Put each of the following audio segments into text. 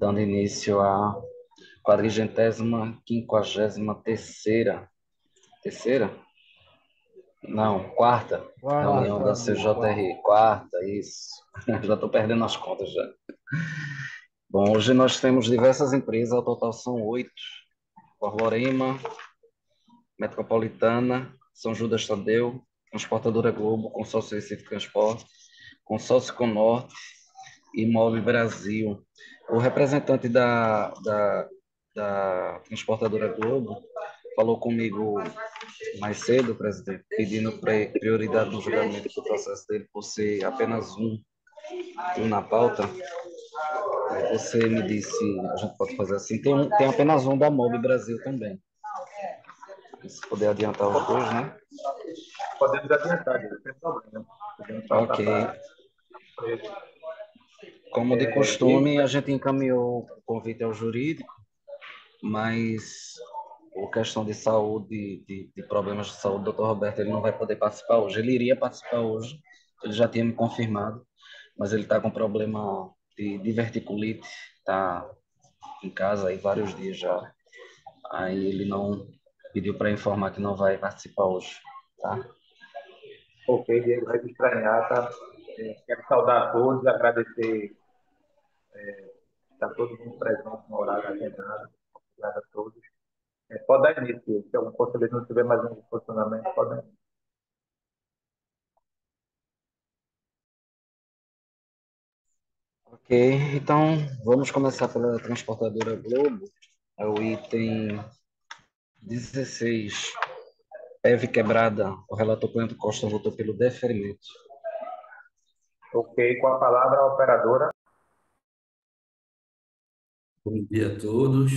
dando início à 453ª, terceira? Não, quarta reunião Quarta, da amigo, quarta. CJRI, quarta, isso. Já estou perdendo as contas já. Bom, hoje nós temos diversas empresas, ao total são 8. Borborema, Metropolitana, São Judas Tadeu, Transportadora Globo, Consórcio Recife Transporte, Consórcio Conorte e Move Brasil. O representante da Transportadora Globo falou comigo mais cedo, presidente, pedindo prioridade no julgamento do processo dele por ser apenas um na pauta. Aí você me disse, a gente pode fazer assim, tem apenas um da Mob Brasil também. Se puder adiantar os dois, né? Podemos adiantar, não tem problema. Podemos Ok. passar para ele. Como de E costume, a gente encaminhou o convite ao jurídico, mas por questão de saúde, de problemas de saúde, o doutor Roberto ele não vai poder participar hoje. Ele iria participar hoje, ele já tinha me confirmado, mas ele está com problema de diverticulite, está em casa aí vários dias já. Aí ele não pediu para informar que não vai participar hoje, tá? ok, Diego, vai me estranhar, tá? Quero saudar a todos, agradecer estar todo mundo presente no horário agendado. Obrigado a todos. Pode dar início, Diego. Se algum conselheiro não tiver mais um posicionamento, pode dar início. Ok, então vamos começar pela transportadora Globo. É o item 16. PEV quebrada. O relator Clemente Costa votou pelo deferimento. Ok, com a palavra a operadora. Bom dia a todos.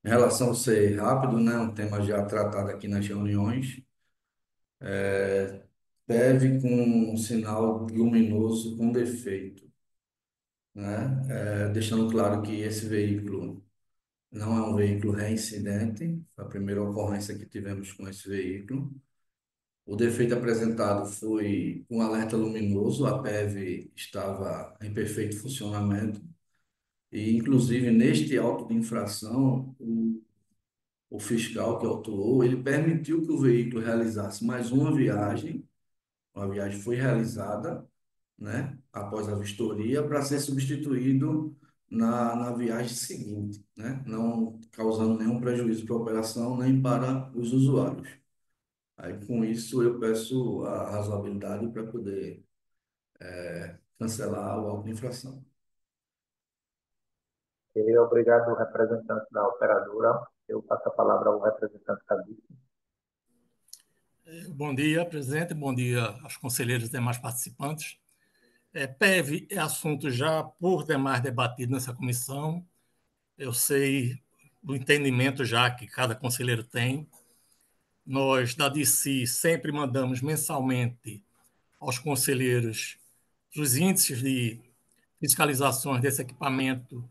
Em relação a ser rápido, né, um tema já tratado aqui nas reuniões, PEV com um sinal luminoso com defeito, né? Deixando claro que esse veículo não é um veículo reincidente, foi a primeira ocorrência que tivemos com esse veículo. O defeito apresentado foi um alerta luminoso, a PEV estava em perfeito funcionamento e, inclusive, neste auto de infração, o fiscal que autuou, ele permitiu que o veículo realizasse mais uma viagem foi realizada, né, após a vistoria, para ser substituído na viagem seguinte, né, não causando nenhum prejuízo para a operação nem para os usuários. Aí, com isso, eu peço a razoabilidade para poder cancelar o auto de infração. Obrigado, representante da operadora. Eu passo a palavra ao representante da BIC. Bom dia, presidente. Bom dia aos conselheiros e demais participantes. PEV é assunto já por demais debatido nessa comissão. Eu sei do entendimento já que cada conselheiro tem. Nós, da DC, sempre mandamos mensalmente aos conselheiros os índices de fiscalizações desse equipamento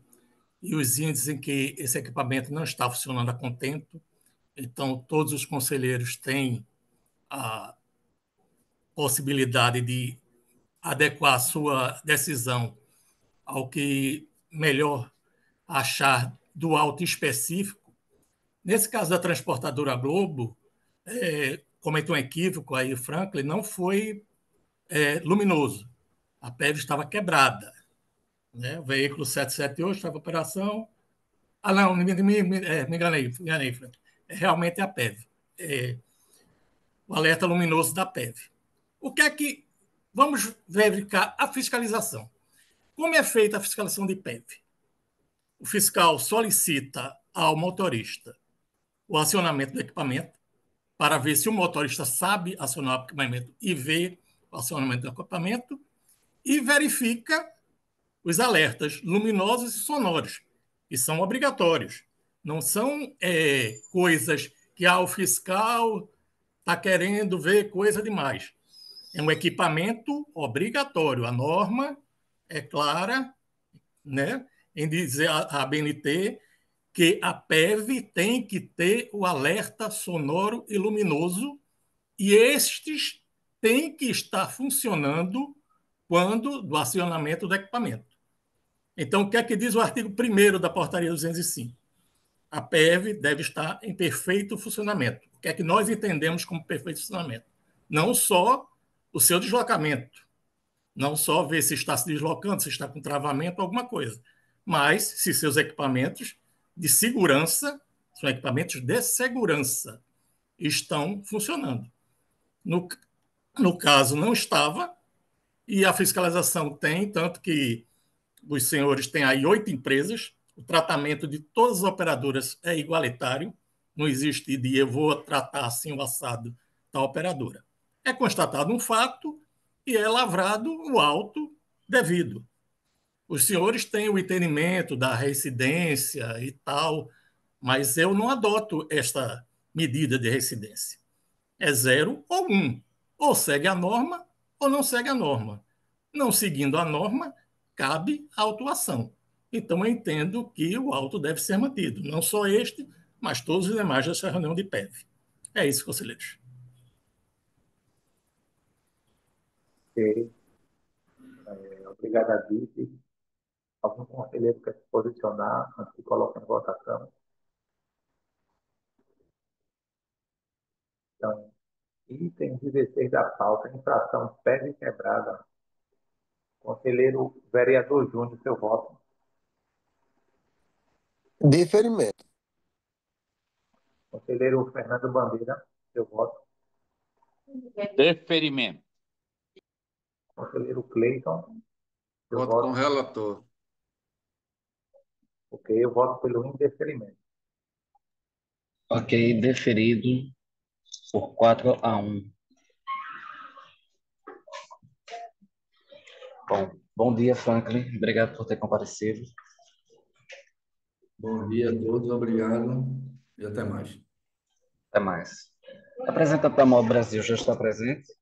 e os índices em que esse equipamento não está funcionando a contento. Então, todos os conselheiros têm a possibilidade de adequar a sua decisão ao que melhor achar do auto específico. Nesse caso da transportadora Globo, cometeu um equívoco aí, Franklin, não foi luminoso. A PEV estava quebrada. Né? O veículo 778 estava em operação. Ah, não, me enganei, Franklin. Realmente é a PEV. O alerta luminoso da PEV. O que é que... Vamos verificar a fiscalização. Como é feita a fiscalização de PEV? O fiscal solicita ao motorista o acionamento do equipamento para ver se o motorista sabe acionar o equipamento e vê o acionamento do equipamento e verifica os alertas luminosos e sonoros, que são obrigatórios. Não são coisas que o fiscal está querendo ver coisa demais. É um equipamento obrigatório. A norma é clara, né, em dizer a ABNT que a PEV tem que ter o alerta sonoro e luminoso e estes têm que estar funcionando quando do acionamento do equipamento. Então, o que é que diz o artigo 1º da portaria 205? A PEV deve estar em perfeito funcionamento. O que é que nós entendemos como perfeito funcionamento? Não só o seu deslocamento, não só ver se está se deslocando, se está com travamento, alguma coisa, mas se seus equipamentos de segurança, são equipamentos de segurança, estão funcionando. No caso, não estava, e a fiscalização tem, tanto que os senhores têm aí 8 empresas, o tratamento de todas as operadoras é igualitário, não existe de eu vou tratar assim o assado da operadora. É constatado um fato e é lavrado o auto devido. Os senhores têm o entendimento da reincidência e tal, mas eu não adoto esta medida de reincidência. É 0 ou 1. Ou segue a norma ou não segue a norma. Não seguindo a norma, cabe a autuação. Então, eu entendo que o auto deve ser mantido. Não só este, mas todos os demais dessa reunião de PEV. É isso, conselheiros. Ok. Obrigado a Dice. Algum conselheiro quer se posicionar antes de colocar em votação? Então, item 16 da pauta, infração PEV quebrada. Conselheiro vereador Júnior, seu voto. Deferimento. Conselheiro Fernando Bandeira, seu voto. Deferimento. Conselheiro Cleiton, seu Voto voto. com o relator. Ok, eu voto pelo indeferimento. Ok, deferido por 4-1. Bom dia, Franklin. Obrigado por ter comparecido. Bom dia a todos, obrigado e até mais. Até mais. Representante da MOB Brasil já está presente?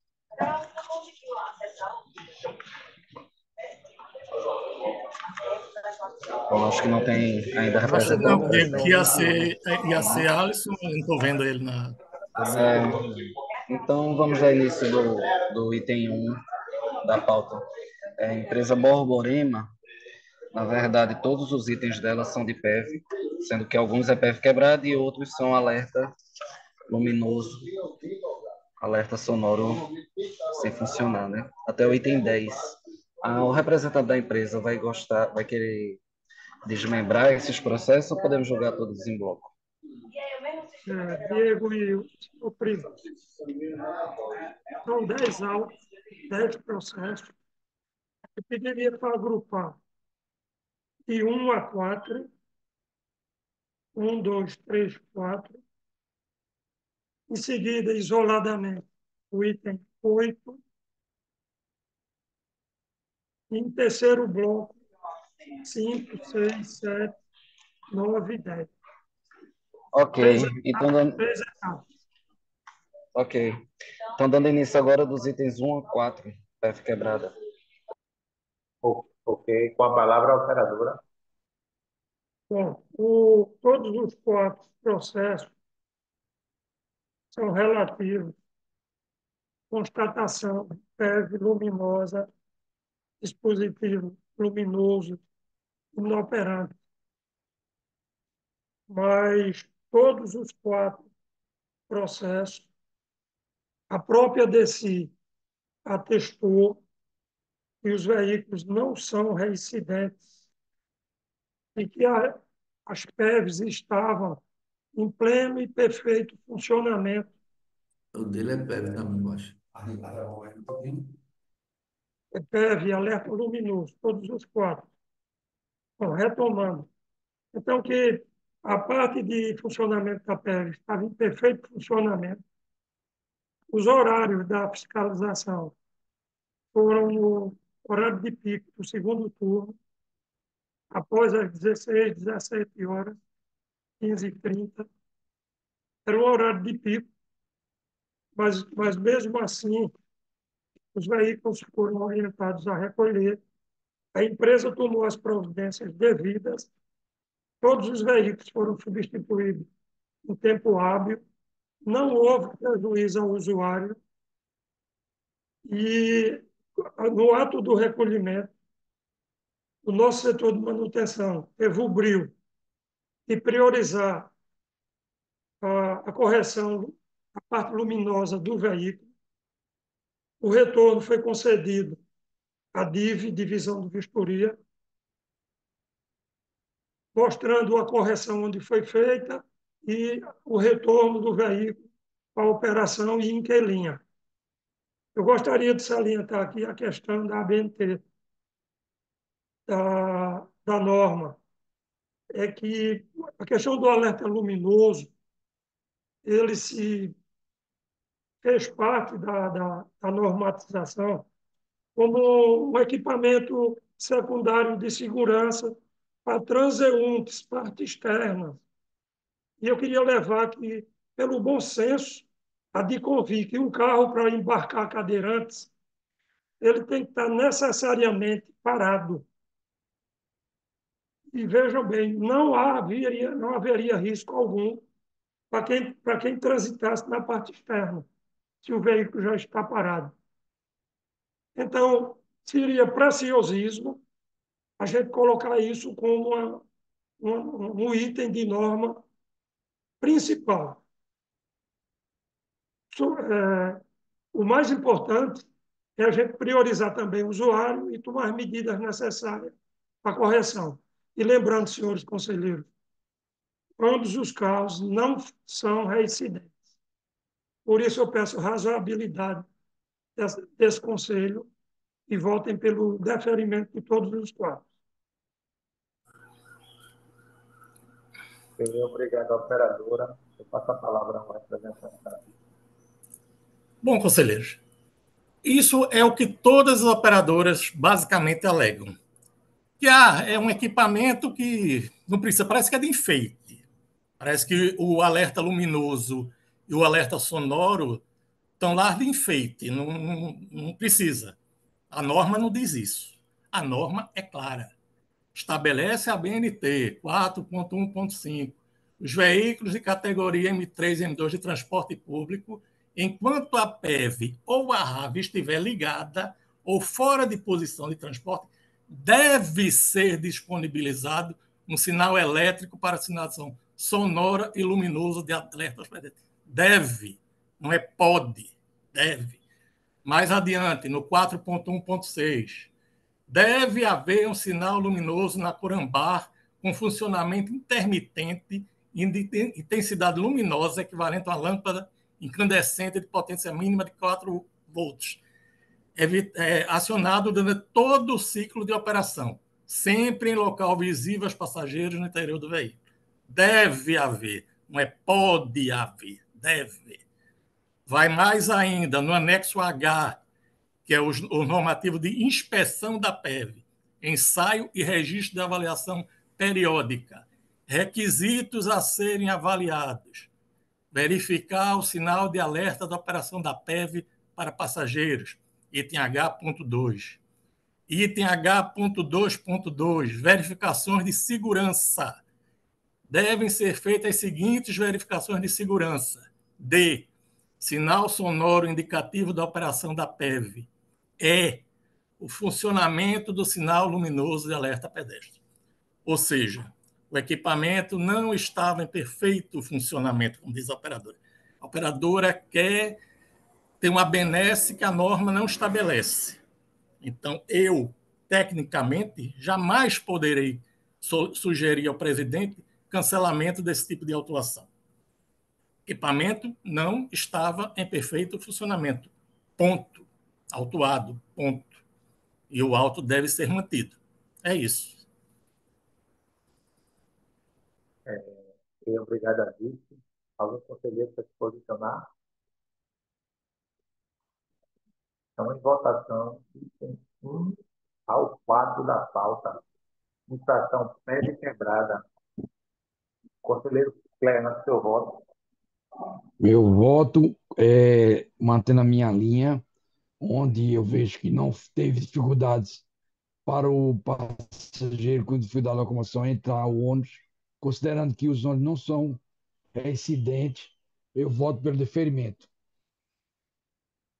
Bom, acho que não tem ainda Acho que representante. não, Diego, que ia ser Alisson, eu não estou vendo ele na. Então, vamos dar início do item 1 da pauta. A empresa Borborema, na verdade, todos os itens dela são de PEV, sendo que alguns é PEV quebrado e outros são alerta luminoso, alerta sonoro sem funcionar, né? Até o item 10. O representante da empresa vai querer desmembrar esses processos ou podemos jogar todos em bloco? Diego e o primo. São 10 autos, 10 processos. Eu pediria para agrupar de 1 a 4, 1, 2, 3, 4. Em seguida, isoladamente, o item 8. Em terceiro bloco, 5, 6, 7, 9 e 10. Ok, Três então etapas. dando, 3 etapas. ok. Então dando início agora dos itens 1 a 4, PEV quebrada. Ok, com a palavra a operadora. Bom, todos os 4 processos são relativos à constatação de PEV luminosa, dispositivo luminoso inoperante. Mas todos os 4 processos, a própria DECI atestou que os veículos não são reincidentes e que as PEVs estavam em pleno e perfeito funcionamento. O dele é PEV também, eu acho. PEV, alerta luminoso, todos os 4. Bom, retomando. Então, que a parte de funcionamento da PEV estava em perfeito funcionamento. Os horários da fiscalização foram no horário de pico do segundo turno, após as 16, 17 horas, 15h30. Era um horário de pico, mas mesmo assim, os veículos foram orientados a recolher. A empresa tomou as providências devidas, todos os veículos foram substituídos em tempo hábil, não houve prejuízo ao usuário e, no ato do recolhimento, o nosso setor de manutenção teve o brio de priorizar a correção da parte luminosa do veículo. O retorno foi concedido à DIV, Divisão de Vistoria, mostrando a correção onde foi feita e o retorno do veículo para a operação e em que linha. Eu gostaria de salientar aqui a questão da ABNT, da norma. É que a questão do alerta luminoso, ele se fez parte da normatização como um equipamento secundário de segurança para transeuntes, parte externa. E eu queria levar aqui, pelo bom senso, a de convir que um carro para embarcar cadeirantes, ele tem que estar necessariamente parado. E vejam bem, não haveria risco algum para quem transitasse na parte externa, se o veículo já está parado. Então, seria preciosismo a gente colocar isso como um item de norma principal. O mais importante é a gente priorizar também o usuário e tomar as medidas necessárias para a correção. E lembrando, senhores conselheiros, ambos os carros não são reincidentes. Por isso, eu peço razoabilidade desse conselho e votem pelo deferimento de todos os quadros. Obrigado, operadora. Eu passo a palavra ao representante. Bom, conselheiros, isso é o que todas as operadoras basicamente alegam. Que é um equipamento que não precisa, parece que é de enfeite. Parece que o alerta luminoso e o alerta sonoro estão lá de enfeite, não precisa. A norma não diz isso. A norma é clara. Estabelece a BNT 4.1.5. Os veículos de categoria M3 e M2 de transporte público, enquanto a PEV ou a RAV estiver ligada ou fora de posição de transporte, deve ser disponibilizado um sinal elétrico para sinalização sonora e luminosa de alertas. Deve, não é pode, deve. Mais adiante, no 4.1.6, deve haver um sinal luminoso na cor ambar com funcionamento intermitente e de intensidade luminosa equivalente a uma lâmpada incandescente de potência mínima de 4 volts, acionado durante todo o ciclo de operação, sempre em local visível aos passageiros no interior do veículo. Deve haver, não é pode haver, deve. Vai mais ainda, no anexo H, que é o normativo de inspeção da PEV, ensaio e registro de avaliação periódica, requisitos a serem avaliados, verificar o sinal de alerta da operação da PEV para passageiros, item H.2. Item H.2.2, verificações de segurança. Devem ser feitas as seguintes verificações de segurança. D. Sinal sonoro indicativo da operação da PEV. E. O funcionamento do sinal luminoso de alerta pedestre. Ou seja, o equipamento não estava em perfeito funcionamento, como diz a operadora. A operadora quer ter uma benesse que a norma não estabelece. Então, eu, tecnicamente, jamais poderei sugerir ao presidente cancelamento desse tipo de autuação. O equipamento não estava em perfeito funcionamento. Ponto. Autuado. Ponto. E o auto deve ser mantido. É isso. Obrigado a Vice. Algum conselheiro para se posicionar? Então, em votação, item 1 ao 4 da pauta. Infração PEV quebrada. Conselheiro Clemente, seu voto. Meu voto é mantendo a minha linha, onde eu vejo que não teve dificuldades para o passageiro, quando foi da locomoção, entrar o ônibus, considerando que os ônibus não são reincidentes, eu voto pelo deferimento.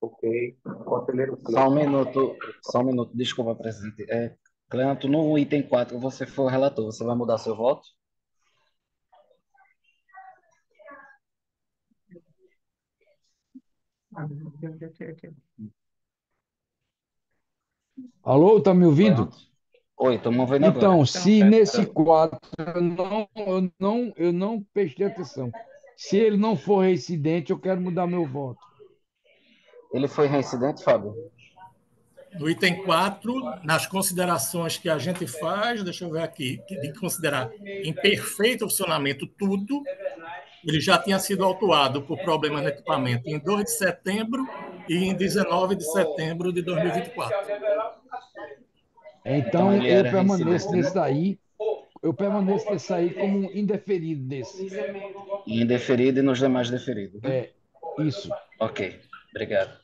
Ok. Conselheiro Só um Clemente. minuto, só um minuto. Desculpa, presidente. Cleanto, no item 4 você foi o relator. Você vai mudar seu voto? Alô, tá me ouvindo? Cleanto? Oi, estamos vendo agora. Então, se nesse 4 eu não prestei atenção. Se ele não for reincidente, eu quero mudar meu voto. Ele foi reincidente, Fábio? No item 4, nas considerações que a gente faz, deixa eu ver aqui, de considerar em perfeito funcionamento tudo, ele já tinha sido autuado por problemas no equipamento em 2 de setembro e em 19 de setembro de 2024. Então Então, ele era reincidente, né? eu permaneço nesse aí como um indeferido desse. E indeferido e nos demais deferido, né? É, isso. Ok, obrigado.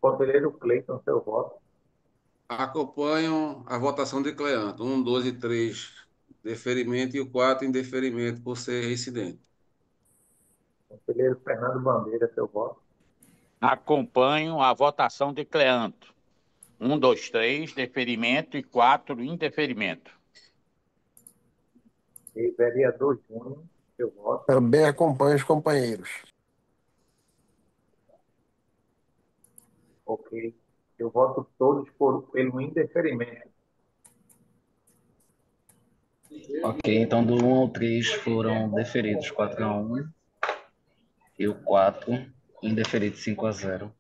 Conselheiro Cleiton, seu voto. Acompanho a votação de Cleanto. 1, 2 e 3, deferimento, e o 4, indeferimento, por ser reincidente. Conselheiro Fernando Bandeira, seu voto. Acompanho a votação de Cleanto. 1, 2, 3, deferimento e 4, indeferimento. E vereador Júnior, seu voto. Também acompanho os companheiros. Ok. Eu voto todos pelo indeferimento. Ok, então do 1 ao 3 foram deferidos 4-1 e o 4 indeferido 5-0.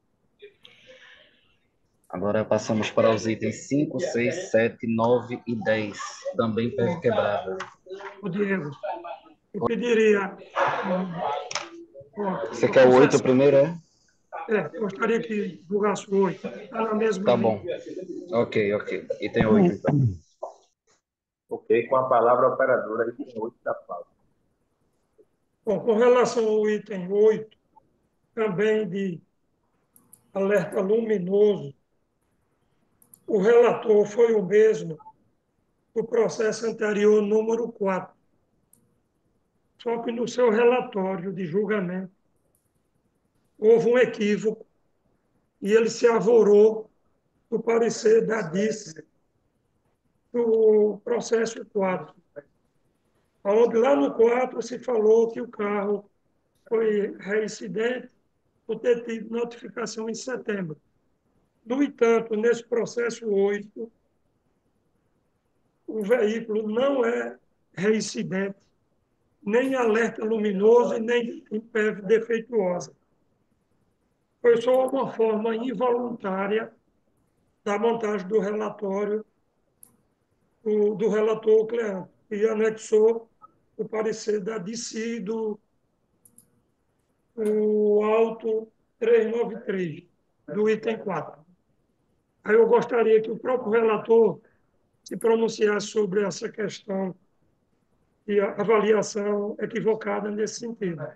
Agora passamos para os itens 5, 6, 7, 9 e 10. Também PEV quebrada. O Diego, eu pediria, Você uma quer o 8 concessão. primeiro, é? Gostaria que divulgasse o 8. Está na mesma Tá linha. bom. Ok. Item 8, então. Ok, com a palavra a operadora, item 8 da pauta. Bom, com relação ao item 8, também de alerta luminoso, o relator foi o mesmo do processo anterior, número 4. Só que no seu relatório de julgamento houve um equívoco e ele se avorou do parecer da DIS do processo 4, onde lá no 4 se falou que o carro foi reincidente por ter tido notificação em setembro. No entanto, nesse processo 8, o veículo não é reincidente, nem alerta luminoso e nem em PEV defeituosa. Foi só uma forma involuntária da montagem do relatório do relator Cleanto, e anexou o parecer da DC do auto 393, do item 4. Aí eu gostaria que o próprio relator se pronunciasse sobre essa questão e a avaliação equivocada nesse sentido.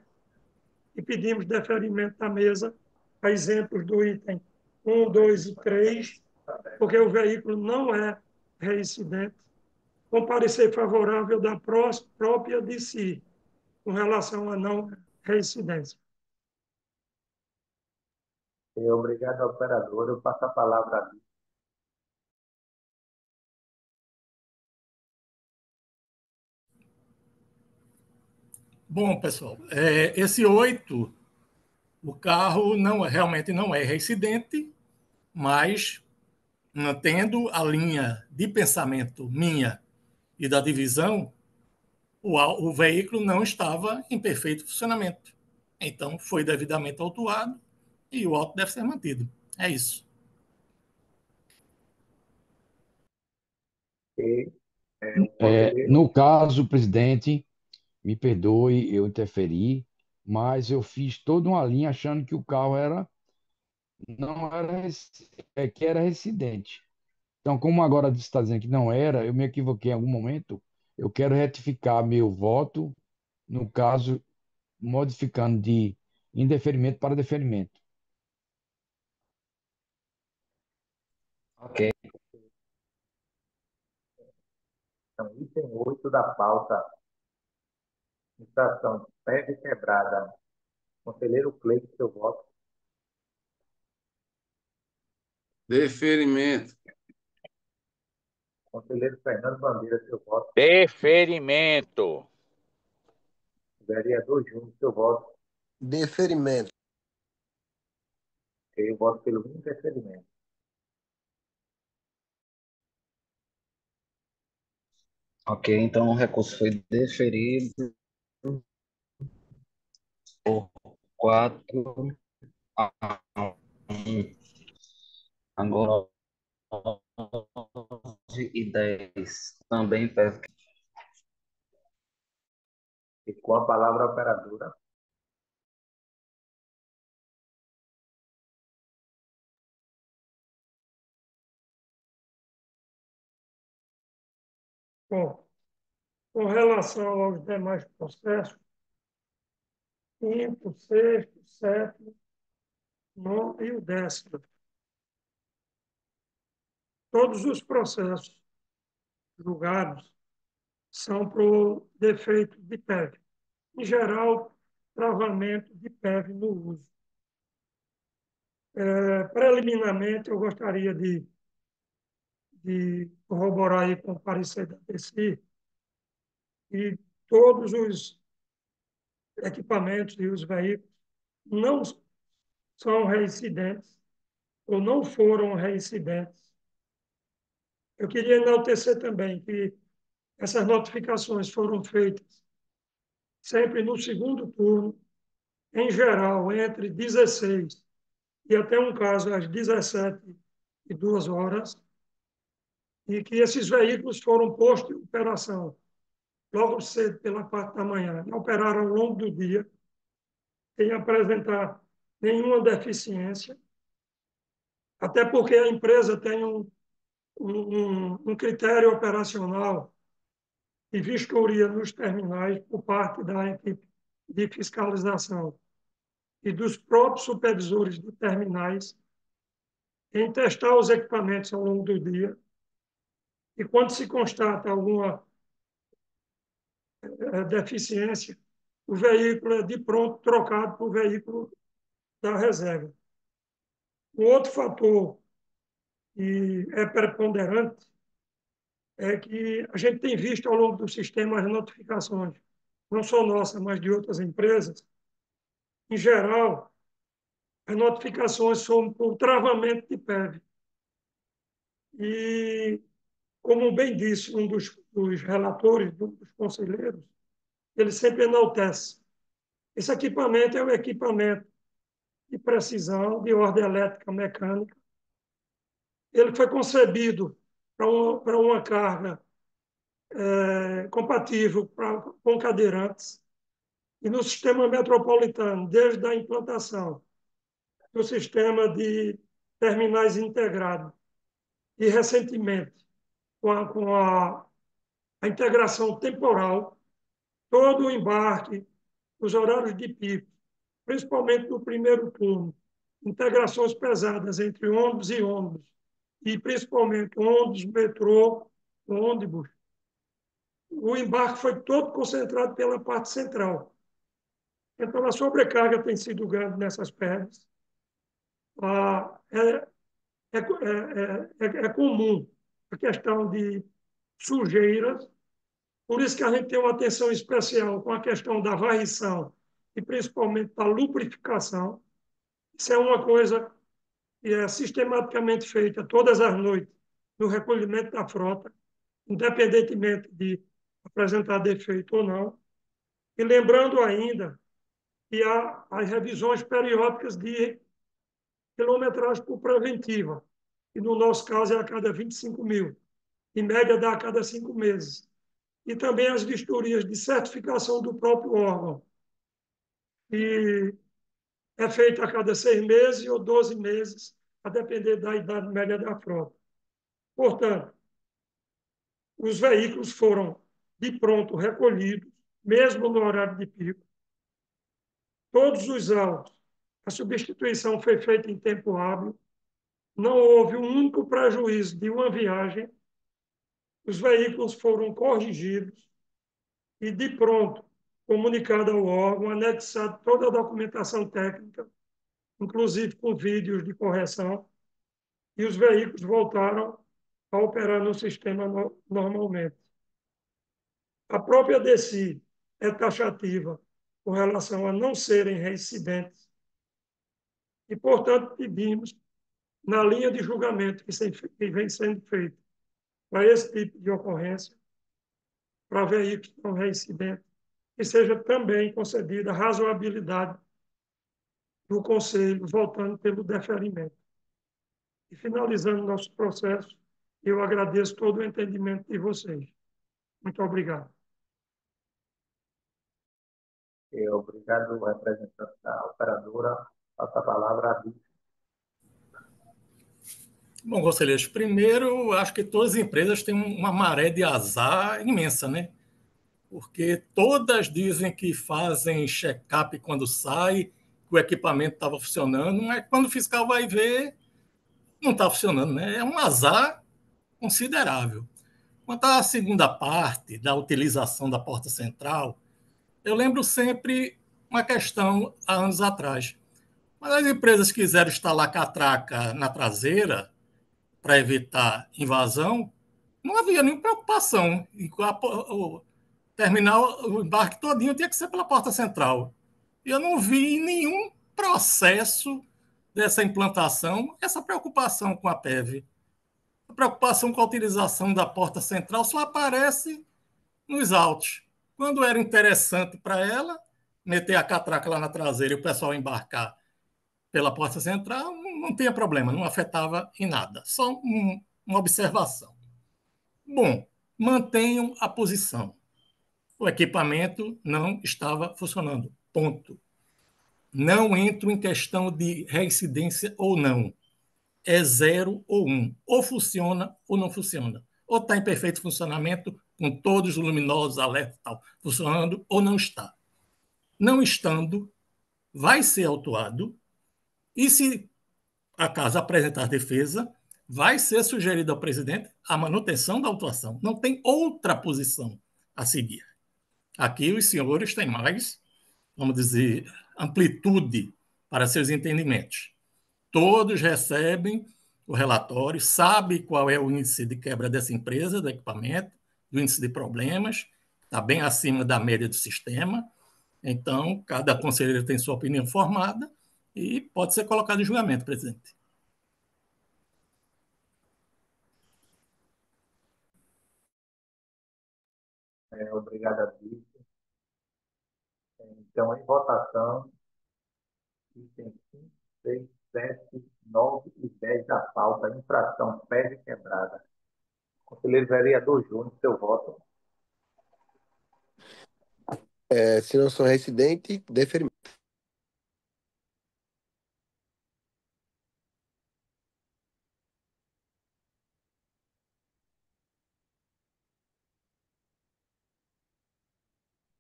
E pedimos deferimento da mesa a exemplos do item 1, 2 e 3, porque o veículo não é reincidente, com parecer favorável da própria de si, com relação à não reincidência. Obrigado, operadora. Eu passo a palavra a Bom, pessoal, esse 8, o carro realmente não é reincidente, mas mantendo a linha de pensamento minha e da divisão, o veículo não estava em perfeito funcionamento. Então, foi devidamente autuado e o auto deve ser mantido. É isso. você, o conselheiro. No caso, presidente, me perdoe, eu interferi, mas eu fiz toda uma linha achando que o carro não era, que era residente. Então, como agora você está dizendo que não era, eu me equivoquei em algum momento. Eu quero retificar meu voto, no caso, modificando de indeferimento para deferimento. Ok. Então, item 8 da pauta, infração PEV quebrada. Conselheiro Cleiton, seu voto. Deferimento. Conselheiro Fernando Bandeira, seu voto. Deferimento. Vereador Júnior, seu voto. Deferimento. Eu voto pelo indeferimento. Ok, então o recurso foi deferido por 4-1. Agora 9 e 10. Também peço que E com a palavra a operadora. Bom, com relação aos demais processos, quinto, sexto, sétimo, nono e o 10º. Todos os processos julgados são por defeito de PEV. Em geral, travamento de PEV no uso. Preliminarmente, eu gostaria de corroborar aí com o parecer da TCI que todos os equipamentos e os veículos não são reincidentes ou não foram reincidentes. Eu queria enaltecer também que essas notificações foram feitas sempre no segundo turno, em geral, entre 16 e até um caso às 17h02, e que esses veículos foram postos em operação logo cedo pela parte da manhã, e operaram ao longo do dia, sem apresentar nenhuma deficiência, até porque a empresa tem um critério operacional e vistoria nos terminais por parte da equipe de fiscalização e dos próprios supervisores de terminais em testar os equipamentos ao longo do dia. E quando se constata alguma deficiência, o veículo é de pronto trocado por veículo da reserva. Um outro fator que é preponderante é que a gente tem visto ao longo do sistema as notificações, não só nossa, mas de outras empresas. Em geral, as notificações são por travamento de PEV. E, como bem disse um dos relatores, dos conselheiros, ele sempre enaltece. Esse equipamento é um equipamento de precisão, de ordem elétrica mecânica. Ele foi concebido para uma carga compatível com cadeirantes. E no sistema metropolitano, desde a implantação do sistema de terminais integrados, e recentemente, com a integração temporal, todo o embarque, os horários de pico, principalmente no primeiro turno, integrações pesadas entre ônibus e ônibus, e principalmente ônibus, metrô, ônibus, o embarque foi todo concentrado pela parte central. Então, a sobrecarga tem sido grande nessas pernas. É comum a questão de sujeiras, por isso que a gente tem uma atenção especial com a questão da varrição e principalmente da lubrificação. Isso é uma coisa que é sistematicamente feita todas as noites no recolhimento da frota, independentemente de apresentar defeito ou não. E lembrando ainda que há as revisões periódicas de quilometragem por preventiva, que no nosso caso é a cada 25 mil, em média dá a cada 5 meses. E também as vistorias de certificação do próprio órgão, que é feita a cada 6 meses ou 12 meses, a depender da idade média da frota. Portanto, os veículos foram de pronto recolhidos, mesmo no horário de pico. Todos os autos, a substituição foi feita em tempo hábil, não houve um único prejuízo de uma viagem, os veículos foram corrigidos e, de pronto, comunicado ao órgão, anexado toda a documentação técnica, inclusive com vídeos de correção, e os veículos voltaram a operar no sistema normalmente. A própria DECI é taxativa com relação a não serem reincidentes e, portanto, pedimos, na linha de julgamento que vem sendo feito para esse tipo de ocorrência, para veículos não reincidentes, que seja também concedida a razoabilidade do Conselho, voltando pelo deferimento. E, finalizando nosso processo, eu agradeço todo o entendimento de vocês. Muito obrigado. Obrigado, representante da operadora. Passa a palavra a Vitor. Bom, conselheiros, primeiro, acho que todas as empresas têm uma maré de azar imensa, né? Porque todas dizem que fazem check-up quando sai, que o equipamento estava funcionando, mas quando o fiscal vai ver, não está funcionando, né? É um azar considerável. Quanto à segunda parte da utilização da porta central, eu lembro sempre uma questão há anos atrás. Mas as empresas quiseram instalar catraca na traseira para evitar invasão, não havia nenhuma preocupação. O terminal, o embarque todinho tinha que ser pela porta central. Eu não vi nenhum processo dessa implantação essa preocupação com a PEV. A preocupação com a utilização da porta central só aparece nos autos. Quando era interessante para ela meter a catraca lá na traseira e o pessoal embarcar pela porta central, não tinha problema, não afetava em nada. Só uma observação. Bom, mantenham a posição. O equipamento não estava funcionando. Ponto. Não entro em questão de reincidência ou não. É 0 ou 1. Ou funciona ou não funciona. Ou está em perfeito funcionamento, com todos os luminosos, alertas e tal, funcionando, ou não está. Não estando, vai ser autuado, e se acaso apresentar defesa, vai ser sugerido ao presidente a manutenção da autuação. Não tem outra posição a seguir. Aqui os senhores têm mais, vamos dizer, amplitude para seus entendimentos. Todos recebem o relatório, sabem qual é o índice de quebra dessa empresa, do equipamento, do índice de problemas, está bem acima da média do sistema. Então, cada conselheiro tem sua opinião formada e pode ser colocado em julgamento, presidente. Obrigado, Vitor. Então, em votação, item 5, 6, 7, 9 e 10 da pauta, infração PEV quebrada. Conselheiro vereador Júnior, seu voto. Se não sou reincidente, deferimento.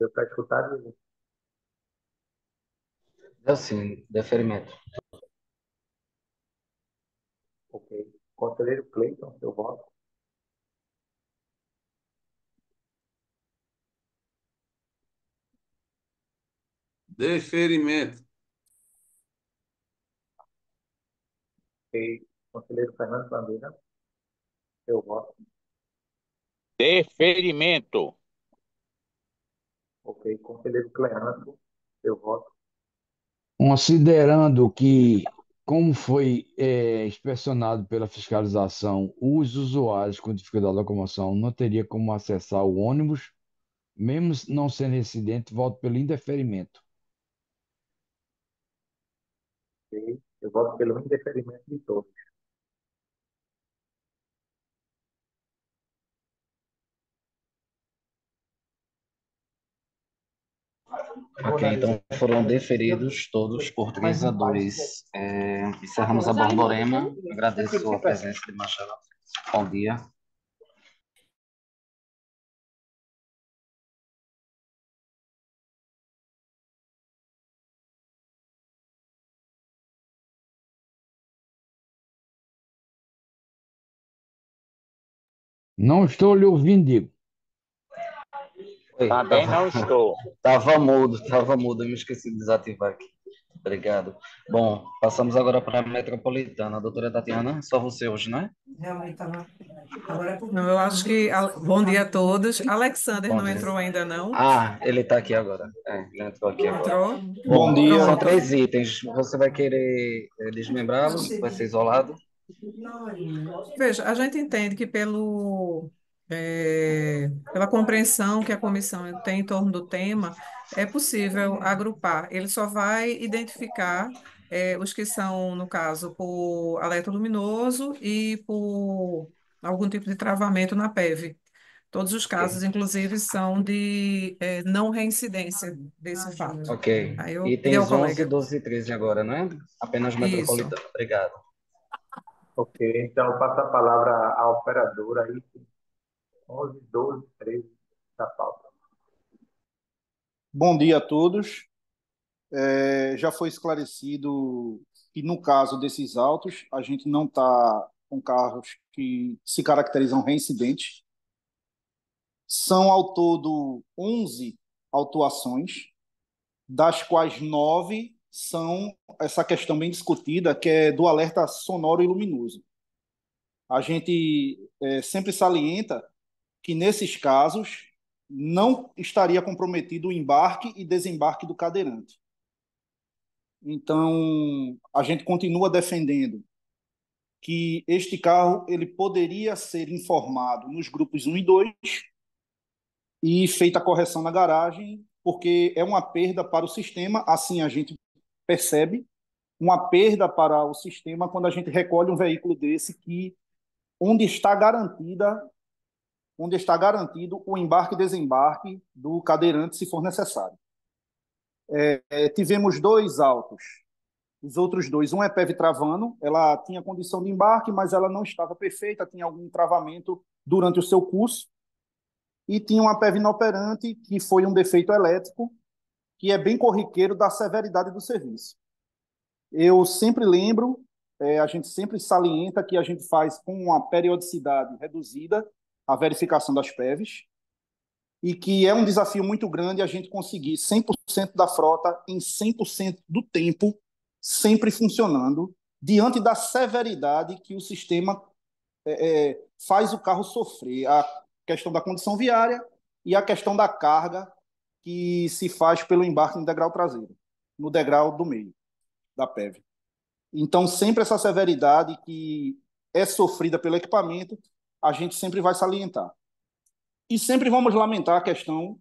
Eu quero escutar, Júnior. É sim, deferimento. Ok. Conselheiro Cleiton, seu voto. Deferimento. Ok. Conselheiro Fernando Bandeira, seu voto. Deferimento. Ok. Conselheiro Cleandro, seu voto. Considerando que, como foi inspecionado pela fiscalização, os usuários com dificuldade de locomoção não teriam como acessar o ônibus, mesmo não sendo residente, voto pelo indeferimento. Ok. Eu voto pelo indeferimento de todos. Ok, então foram deferidos todos por 3-2. Encerramos a Borborema. Agradeço a presença de Machado. Bom dia. Não estou lhe ouvindo, Diego. Também não estou. Estava mudo, eu me esqueci de desativar aqui. Obrigado. Bom, passamos agora para a metropolitana. Doutora Tatiana, só você hoje, não é? Realmente tá. Agora não, eu acho que. Bom dia a todos. Alexander Bom não dia. entrou ainda, não? Ah, ele está aqui agora. Ele entrou aqui agora. Entrou? Bom, Bom dia. são Pronto. 3 itens. Você vai querer desmembrá-los? Vai ser isolado? Veja, a gente entende que pela compreensão que a comissão tem em torno do tema, é possível agrupar. Ele só vai identificar os que são, no caso, por alerta luminoso e por algum tipo de travamento na PEV. Todos os casos, inclusive, são de não reincidência desse fato. Ok. Aí eu pedi ao Itens 11, colega. 12 e 13 agora, não é? Apenas Isso. metropolitana. Obrigado. Ok, então eu passo a palavra à operadora aí, 11, 12, 13 da pauta. Bom dia a todos. Já foi esclarecido que, no caso desses autos, a gente não está com carros que se caracterizam reincidentes. São, ao todo, 11 autuações, das quais 9 são essa questão bem discutida, que é do alerta sonoro e luminoso. A gente sempre salienta que, nesses casos, não estaria comprometido o embarque e desembarque do cadeirante. Então, a gente continua defendendo que este carro ele poderia ser informado nos grupos 1 e 2 e feita a correção na garagem, porque é uma perda para o sistema, assim a gente percebe, uma perda para o sistema quando a gente recolhe um veículo desse onde está garantido o embarque e desembarque do cadeirante, se for necessário. Tivemos 2 autos. Os outros 2, um é PEV travando, ela tinha condição de embarque, mas ela não estava perfeita, tinha algum travamento durante o seu curso, e tinha uma PEV inoperante, que foi um defeito elétrico, que é bem corriqueiro da severidade do serviço. Eu sempre lembro, a gente sempre salienta que a gente faz com uma periodicidade reduzida a verificação das PEVs, e que é um desafio muito grande a gente conseguir 100% da frota em 100% do tempo, sempre funcionando, diante da severidade que o sistema faz o carro sofrer, a questão da condição viária e a questão da carga que se faz pelo embarque no degrau traseiro, no degrau do meio da PEV. Então, sempre essa severidade que é sofrida pelo equipamento, a gente sempre vai salientar. E sempre vamos lamentar a questão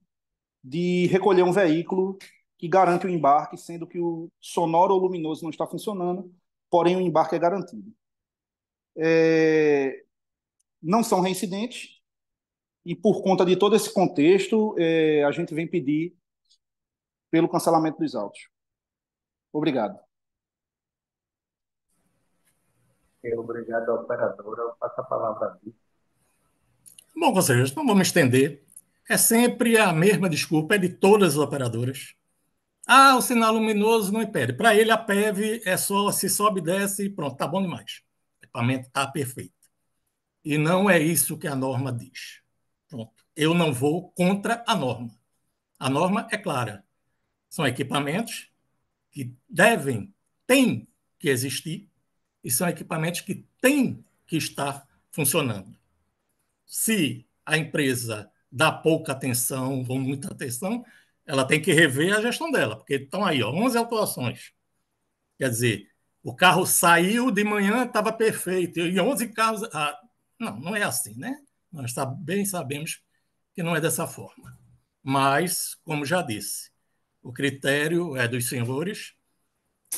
de recolher um veículo que garante o embarque, sendo que o sonoro ou luminoso não está funcionando, porém o embarque é garantido. Não são reincidentes, e por conta de todo esse contexto, a gente vem pedir pelo cancelamento dos autos. Obrigado. Obrigado, operadora. Eu passo a palavra a Vitor. Bom, conselheiros, não vamos estender. É sempre a mesma desculpa, é de todas as operadoras. O sinal luminoso não impede. Para ele, a PEV é só se sobe e desce e pronto, está bom demais. O equipamento está perfeito. E não é isso que a norma diz. Pronto. Eu não vou contra a norma. A norma é clara. São equipamentos que têm que existir, e são equipamentos que têm que estar funcionando. Se a empresa dá pouca atenção ou muita atenção, ela tem que rever a gestão dela, porque estão aí, 11 autuações. Quer dizer, o carro saiu de manhã, estava perfeito, e 11 carros... não é assim, né? Nós bem sabemos que não é dessa forma. Mas, como já disse, o critério é dos senhores,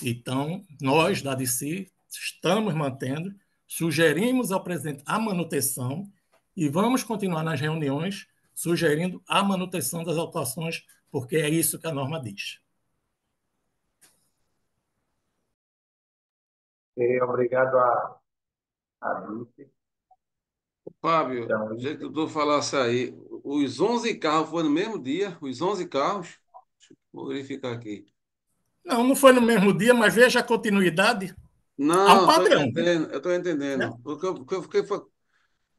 então nós, da ADC, estamos mantendo, sugerimos ao presidente a manutenção e vamos continuar nas reuniões sugerindo a manutenção das autuações, porque é isso que a norma diz. Obrigado a Vitor. Fábio, Então, do jeito que tu falasse aí, os 11 carros foram no mesmo dia? Os 11 carros? Deixa eu verificar aqui. Não foi no mesmo dia, mas veja a continuidade. Há um Não, padrão. eu estou entendendo.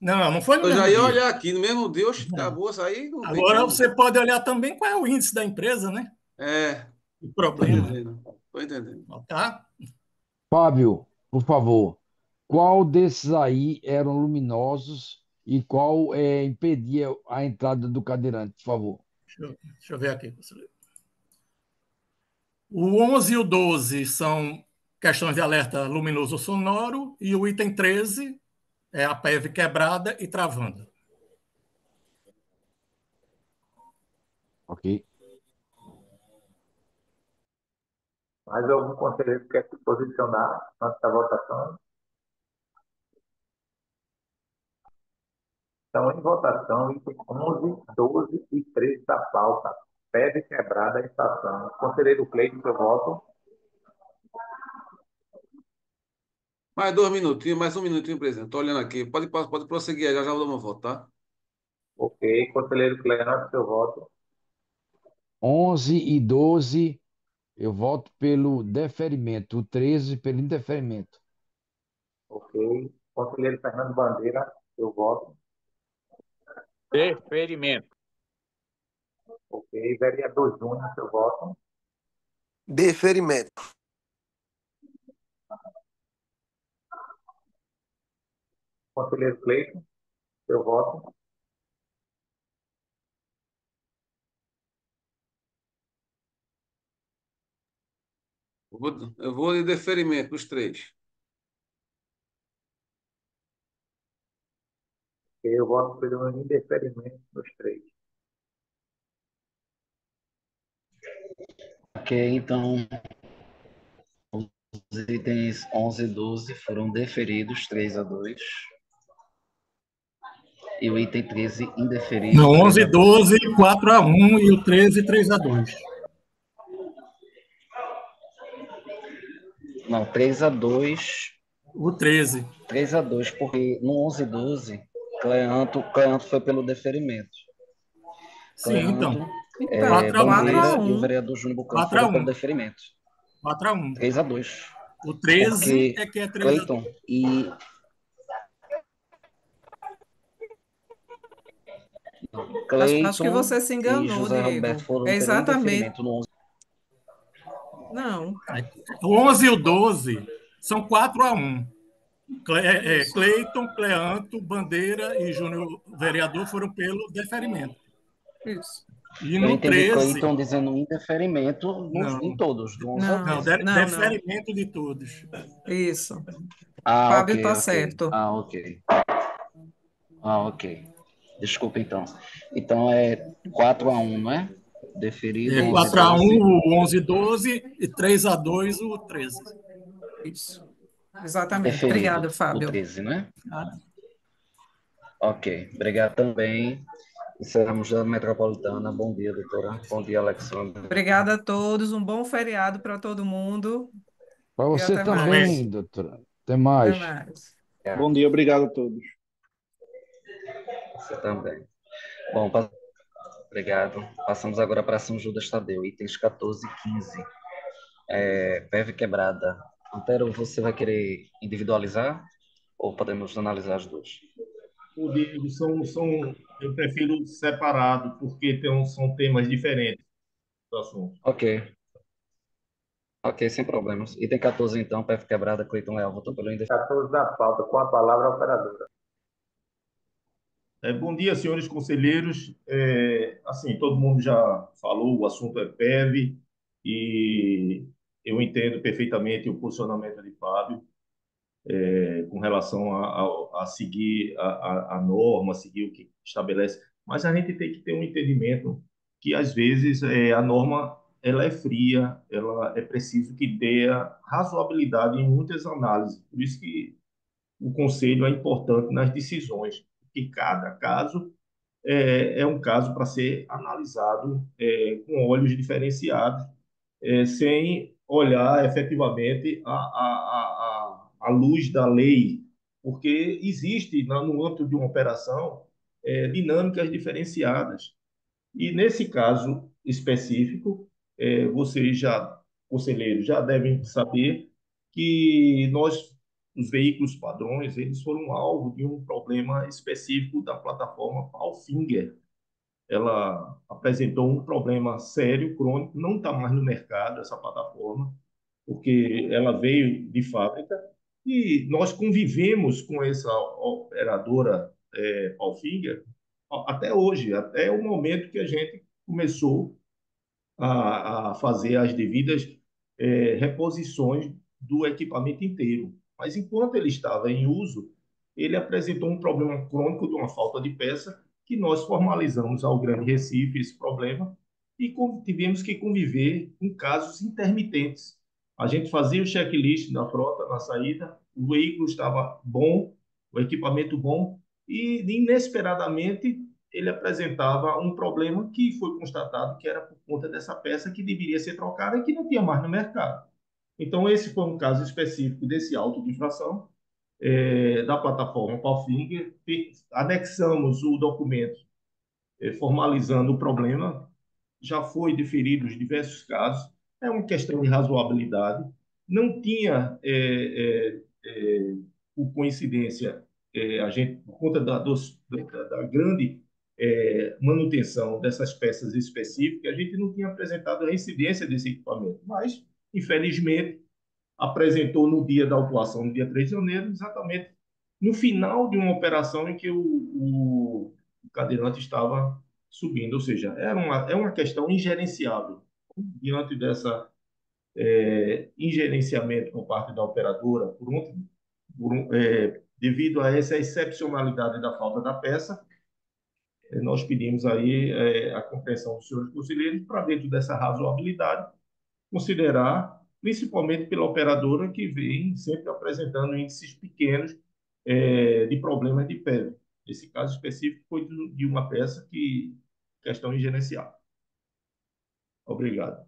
Não foi no Eu mesmo já ia dia. olhar aqui, no mesmo dia, acabou isso aí. Agora você pode olhar também qual é o índice da empresa, né? É. O problema. Estou entendendo. Tá? Fábio, por favor, qual desses aí eram luminosos e qual impedia a entrada do cadeirante, por favor? Deixa eu ver aqui, conselheiro. O 11 e o 12 são questões de alerta luminoso sonoro e o item 13 é a PEV quebrada e travando. Ok. Mais algum conselheiro que quer se posicionar antes da votação? Então, em votação, item 11, 12 e 13 da pauta. PEV quebrada a estação. Conselheiro Cleiton, seu voto. Mais 2 minutinhos, mais 1 minutinho, presidente. Estou olhando aqui. Pode prosseguir aí, já já eu dou meu voto, tá? Ok. Conselheiro Cleonardo, seu voto. 11 e 12, eu voto pelo deferimento. O 13 pelo indeferimento. Ok. Conselheiro Fernando Bandeira, seu voto. Deferimento. Ok. Vereador Júnior, seu voto. Deferimento. Conselheiro Cleiton, seu voto. Eu vou de deferimento dos três. Ok. Eu voto pelo indeferimento dos três. Ok, então os itens 11 e 12 foram deferidos 3-2. E o item 13 indeferido Não, 11 e 3-2. 12, 4-1 e o 13, 3-2. Não, 3-2. O 13. 3-2, porque no 11 e 12, Cleanto foi pelo deferimento. Sim, então. Então, 4 a Bandeira e o 1. vereador Júnior Bucão foram pelo deferimento. 4-1. 3-2. O 13 Porque é que é 3-2. Cleiton e Acho que você se e enganou, José Roberto Diego. foram É pelo exatamente. indeferimento no 11. Não. O 11 e o 12 são 4-1. Cleiton, Cleanto, Bandeira e Júnior Vereador foram pelo deferimento. Isso. E Eu no entendi 13. Cleiton dizendo indeferimento em todos, do 11 ao 13. Deferimento de todos. Isso. Ah, Fábio ok, está ok. certo. Ah, ok. Ah, ok. Desculpa, então. Então é 4-1, não é? Deferido, 11 e 4-1 12. o 11 e 12 e 3-2 o 13. Isso. Exatamente. Deferido, Obrigada, o Fábio. 13, não é? Ok. Obrigado também. Encerramos a Metropolitana. Bom dia, doutora. Bom dia, Alexandre. Obrigada a todos. Um bom feriado para todo mundo. Para E você até mais. também, doutora. Até Até mais. mais. Bom dia, obrigado a todos. Você também. Bom, obrigado. Passamos agora para São Judas Tadeu, itens 14 e 15. PEV quebrada. Antero, você vai querer individualizar ou podemos analisar as duas? O Diego, eu prefiro separado, porque são temas diferentes do assunto. Ok. Ok, sem problemas. Item 14, então, PEV quebrada, Cleiton Leal, votou pelo indeferimento. 14 da pauta, com a palavra a operadora. Bom dia, senhores conselheiros. Assim, todo mundo já falou, o assunto é PEV e eu entendo perfeitamente o posicionamento de Fábio com relação a seguir a norma, seguir o que estabelece. Mas a gente tem que ter um entendimento que, às vezes, a norma ela é fria, ela é preciso que tenha razoabilidade em muitas análises. Por isso que o conselho é importante nas decisões, porque cada caso é um caso para ser analisado com olhos diferenciados, sem olhar efetivamente a luz da lei, porque existe no âmbito de uma operação dinâmicas diferenciadas. E nesse caso específico, vocês já, conselheiros, já devem saber que os veículos padrões, eles foram alvo de um problema específico da plataforma Palfinger. Ela apresentou um problema sério, crônico, não está mais no mercado essa plataforma, porque ela veio de fábrica e nós convivemos com essa operadora Palfinger até hoje, até o momento que a gente começou a fazer as devidas reposições do equipamento inteiro. Mas enquanto ele estava em uso, ele apresentou um problema crônico de uma falta de peça que nós formalizamos ao Grande Recife esse problema e tivemos que conviver com casos intermitentes. A gente fazia o checklist da frota na saída, o veículo estava bom, o equipamento bom, e inesperadamente ele apresentava um problema que foi constatado que era por conta dessa peça que deveria ser trocada e que não tinha mais no mercado. Então, esse foi um caso específico desse auto de infração da plataforma Palfinger. Anexamos o documento formalizando o problema. Já foi deferido os diversos casos. É uma questão de razoabilidade. Não tinha, por coincidência, a gente, por conta da grande manutenção dessas peças específicas, a gente não tinha apresentado a incidência desse equipamento. Mas, infelizmente, apresentou no dia da autuação, no dia 3 de janeiro, exatamente no final de uma operação em que o cadeirante estava subindo. Ou seja, é uma questão ingerenciável. Diante dessa ingerenciamento por parte da operadora, devido a essa excepcionalidade da falta da peça, nós pedimos aí a compreensão dos senhores conselheiros para, dentro dessa razoabilidade, considerar, principalmente pela operadora que vem sempre apresentando índices pequenos de problemas de PEV. Esse caso específico foi de uma peça que questão ingerenciável. Obrigado.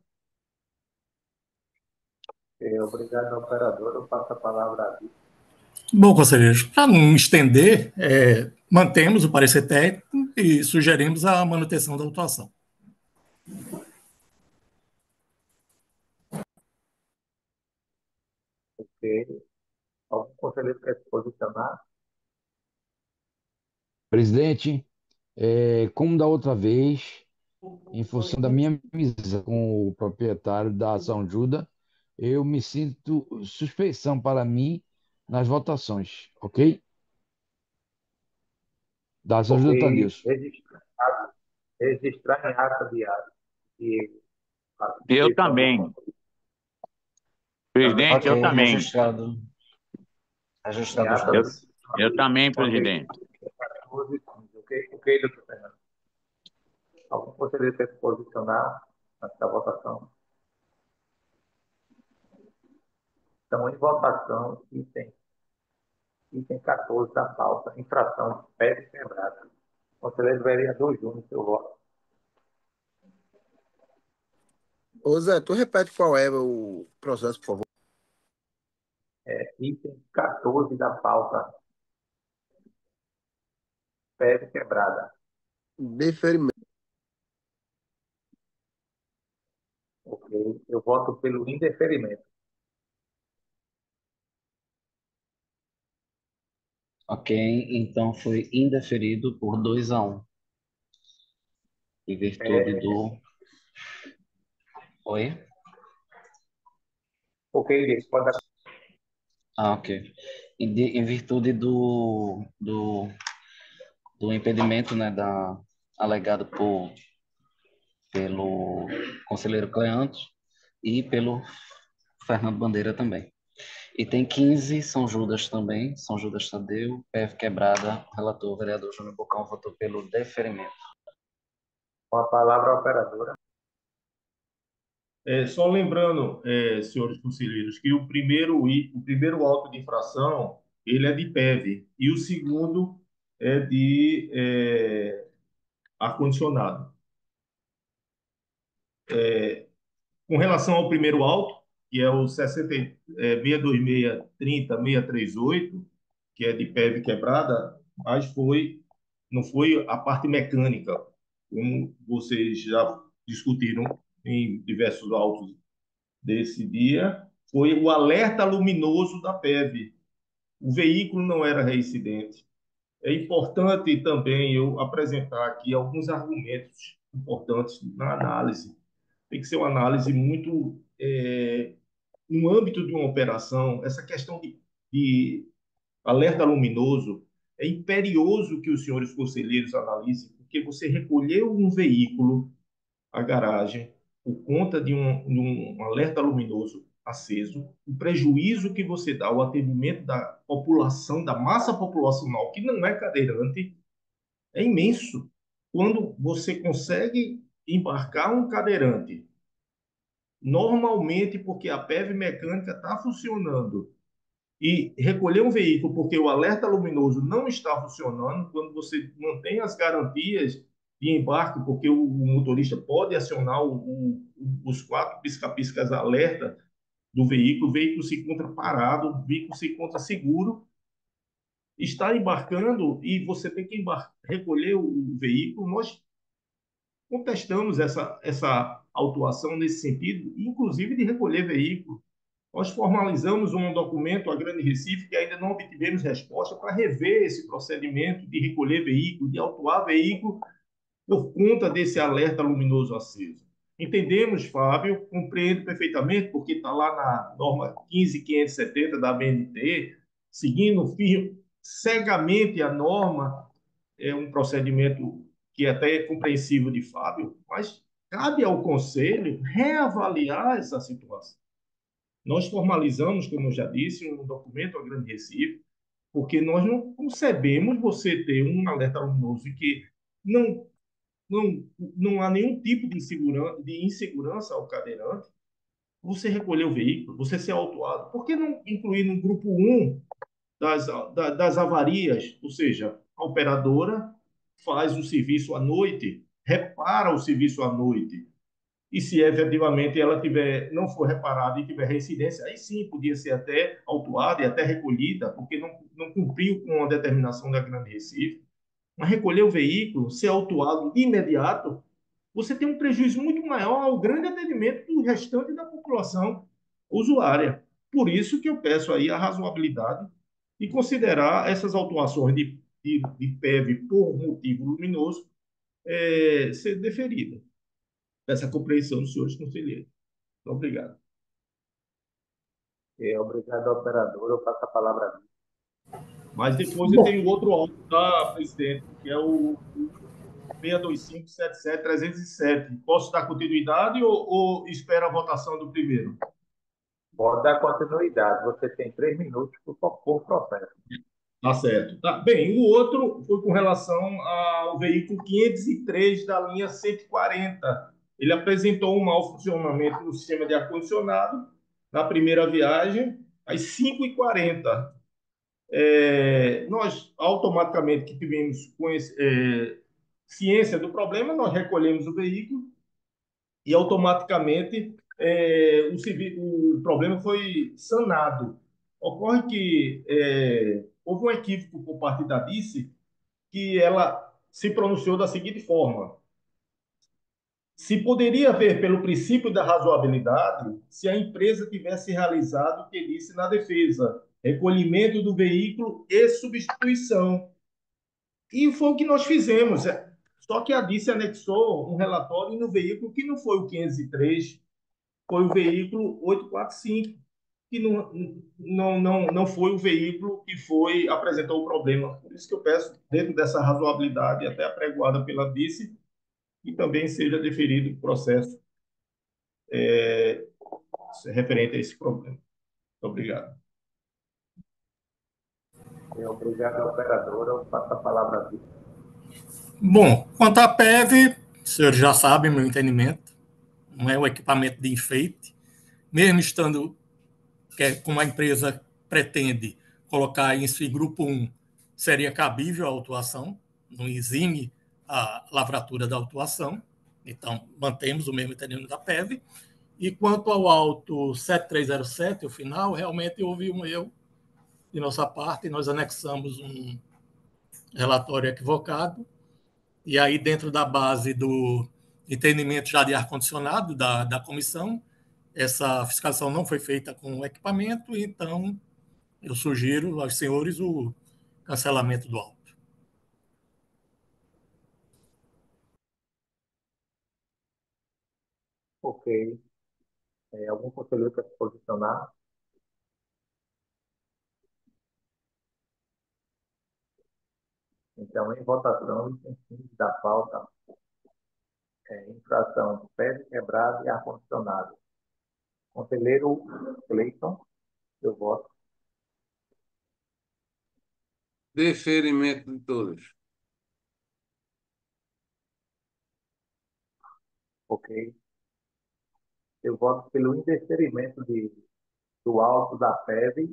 Obrigado, operador. Eu passo a palavra a Vitor. Bom, conselheiros, para não me estender, mantemos o parecer técnico e sugerimos a manutenção da autuação. Ok. Algum conselheiro quer se posicionar? Presidente, como da outra vez, em função da minha amizade com o proprietário da Ação Juda, eu me sinto suspeição para mim nas votações, ok? Da Ação Juda Tadeusz. Registrar em ata diária. Eu também. Presidente, eu também. Registrado os dois. Eu também, presidente. Ok, doutor Fernando. Algum conselheiro quer se posicionar nessa votação? Então, em votação, item 14 da pauta, infração de PEV quebrada. Conselheiro vereador Júnior, seu voto. Ô Zé, tu repete qual é o processo, por favor. Item 14 da pauta, PEV quebrada. Deferimento. Ok, eu voto pelo indeferimento. Ok, então foi indeferido por 2-1. Em virtude do... Oi? Ok, pode dar. Ok. Em virtude do impedimento, né, alegado pelo conselheiro Cleanto e pelo Fernando Bandeira também. E tem 15, São Judas também, São Judas Tadeu, PF quebrada, relator, vereador Júnior Bocão, votou pelo deferimento. Com a palavra, a operadora. Só lembrando, senhores conselheiros, que o primeiro auto de infração ele é de PEV e o segundo é de ar-condicionado. Com relação ao primeiro auto, que é o 62630-638, que é de PEV quebrada, mas não foi a parte mecânica, como vocês já discutiram em diversos autos desse dia, foi o alerta luminoso da PEV. O veículo não era reincidente. É importante também eu apresentar aqui alguns argumentos importantes na análise. Tem que ser uma análise muito no âmbito de uma operação, essa questão de alerta luminoso, é imperioso que os senhores conselheiros analisem, porque você recolheu um veículo à garagem por conta de um alerta luminoso aceso, o prejuízo que você dá ao atendimento da população, da massa populacional, que não é cadeirante, é imenso. Quando você consegue embarcar um cadeirante, normalmente porque a PEV mecânica está funcionando, e recolher um veículo porque o alerta luminoso não está funcionando, quando você mantém as garantias de embarque, porque o motorista pode acionar os quatro pisca-piscas alerta do veículo, o veículo se encontra parado, o veículo se encontra seguro, está embarcando e você tem que recolher o veículo. Nós contestamos essa autuação nesse sentido, inclusive de recolher veículo. Nós formalizamos um documento à Grande Recife que ainda não obtivemos resposta para rever esse procedimento de recolher veículo, de autuar veículo por conta desse alerta luminoso aceso. Entendemos, Fábio, compreendo perfeitamente, porque está lá na norma 15.570 da ABNT, seguindo cegamente a norma, é um procedimento que até é compreensível de Fábio, mas cabe ao Conselho reavaliar essa situação. Nós formalizamos, como eu já disse, um documento à Grande Recife, porque nós não concebemos você ter um alerta luminoso e que não, não há nenhum tipo de insegurança ao cadeirante, você recolher o veículo, você ser autuado. Por que não incluir no grupo 1 das avarias? Ou seja, a operadora faz o serviço à noite, repara o serviço à noite, e se efetivamente ela não for reparada e tiver reincidência, aí sim podia ser até autuada e até recolhida, porque não cumpriu com a determinação da Grande Recife. Mas recolher o veículo, ser autuado de imediato, você tem um prejuízo muito maior ao grande atendimento do restante da população usuária. Por isso que eu peço aí a razoabilidade e considerar essas autuações de PEV por motivo luminoso ser deferida. Essa compreensão dos senhores conselheiros. Muito obrigado. Obrigado, operador. Eu passo a palavra a mim. Mas depois eu tenho outro áudio da presidente, que é o 625-77-307. Posso dar continuidade ou espera a votação do primeiro? Pode dar continuidade. Você tem 3 minutos por processo. Tá certo. Tá. Bem, o outro foi com relação ao veículo 503 da linha 140. Ele apresentou um mau funcionamento no sistema de ar-condicionado na primeira viagem, às 5h40. Nós, automaticamente que tivemos ciência do problema, nós recolhemos o veículo e automaticamente o problema foi sanado. Ocorre que houve um equívoco por parte da DICE, que ela se pronunciou da seguinte forma: se poderia haver, pelo princípio da razoabilidade, se a empresa tivesse realizado o que disse na defesa, recolhimento do veículo e substituição. E foi o que nós fizemos. Só que a DICE anexou um relatório no veículo que não foi o 503, foi o veículo 845, que não foi o veículo que apresentou o problema. Por isso que eu peço, dentro dessa razoabilidade, até apregoada pela DICE, que também seja deferido o processo referente a esse problema. Muito obrigado. Obrigado, operadora. Eu passo a palavra a mim. Bom, quanto à PEV, os senhores já sabem meu entendimento, não é um equipamento de enfeite, mesmo estando, como a empresa pretende colocar isso em grupo 1, seria cabível a autuação, não exime a lavratura da autuação, então mantemos o mesmo entendimento da PEV. E quanto ao auto 7307, o final, realmente houve um erro de nossa parte, nós anexamos um relatório equivocado, e aí dentro da base do entendimento já de ar-condicionado da comissão, essa fiscalização não foi feita com o equipamento, então eu sugiro aos senhores o cancelamento do auto. Ok. Algum conselheiro quer se posicionar? Então, em votação, item 5 da pauta infração de pé quebrado e ar-condicionado. Conselheiro Cleiton, eu voto. Deferimento de todos. Ok. Eu voto pelo indeferimento do auto da PEV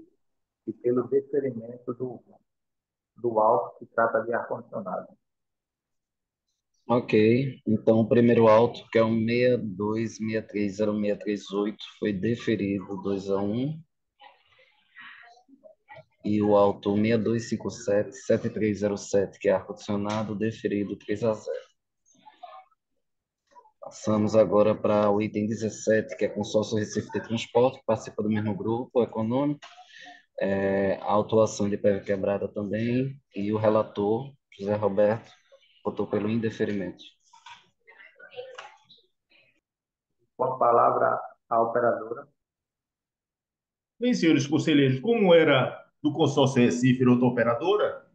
e pelo deferimento do auto que trata de ar-condicionado. Ok, então o primeiro auto, que é o 62630638, foi deferido 2-1. E o auto 62577307, que é ar-condicionado, deferido 3-0. Passamos agora para o item 17, que é consórcio Recife de Transporte, que participa do mesmo grupo econômico. A autuação de PEV quebrada também, e o relator, José Roberto, votou pelo indeferimento. Com a palavra, a operadora. Bem, senhores conselheiros, como era do consórcio Recife e outra operadora,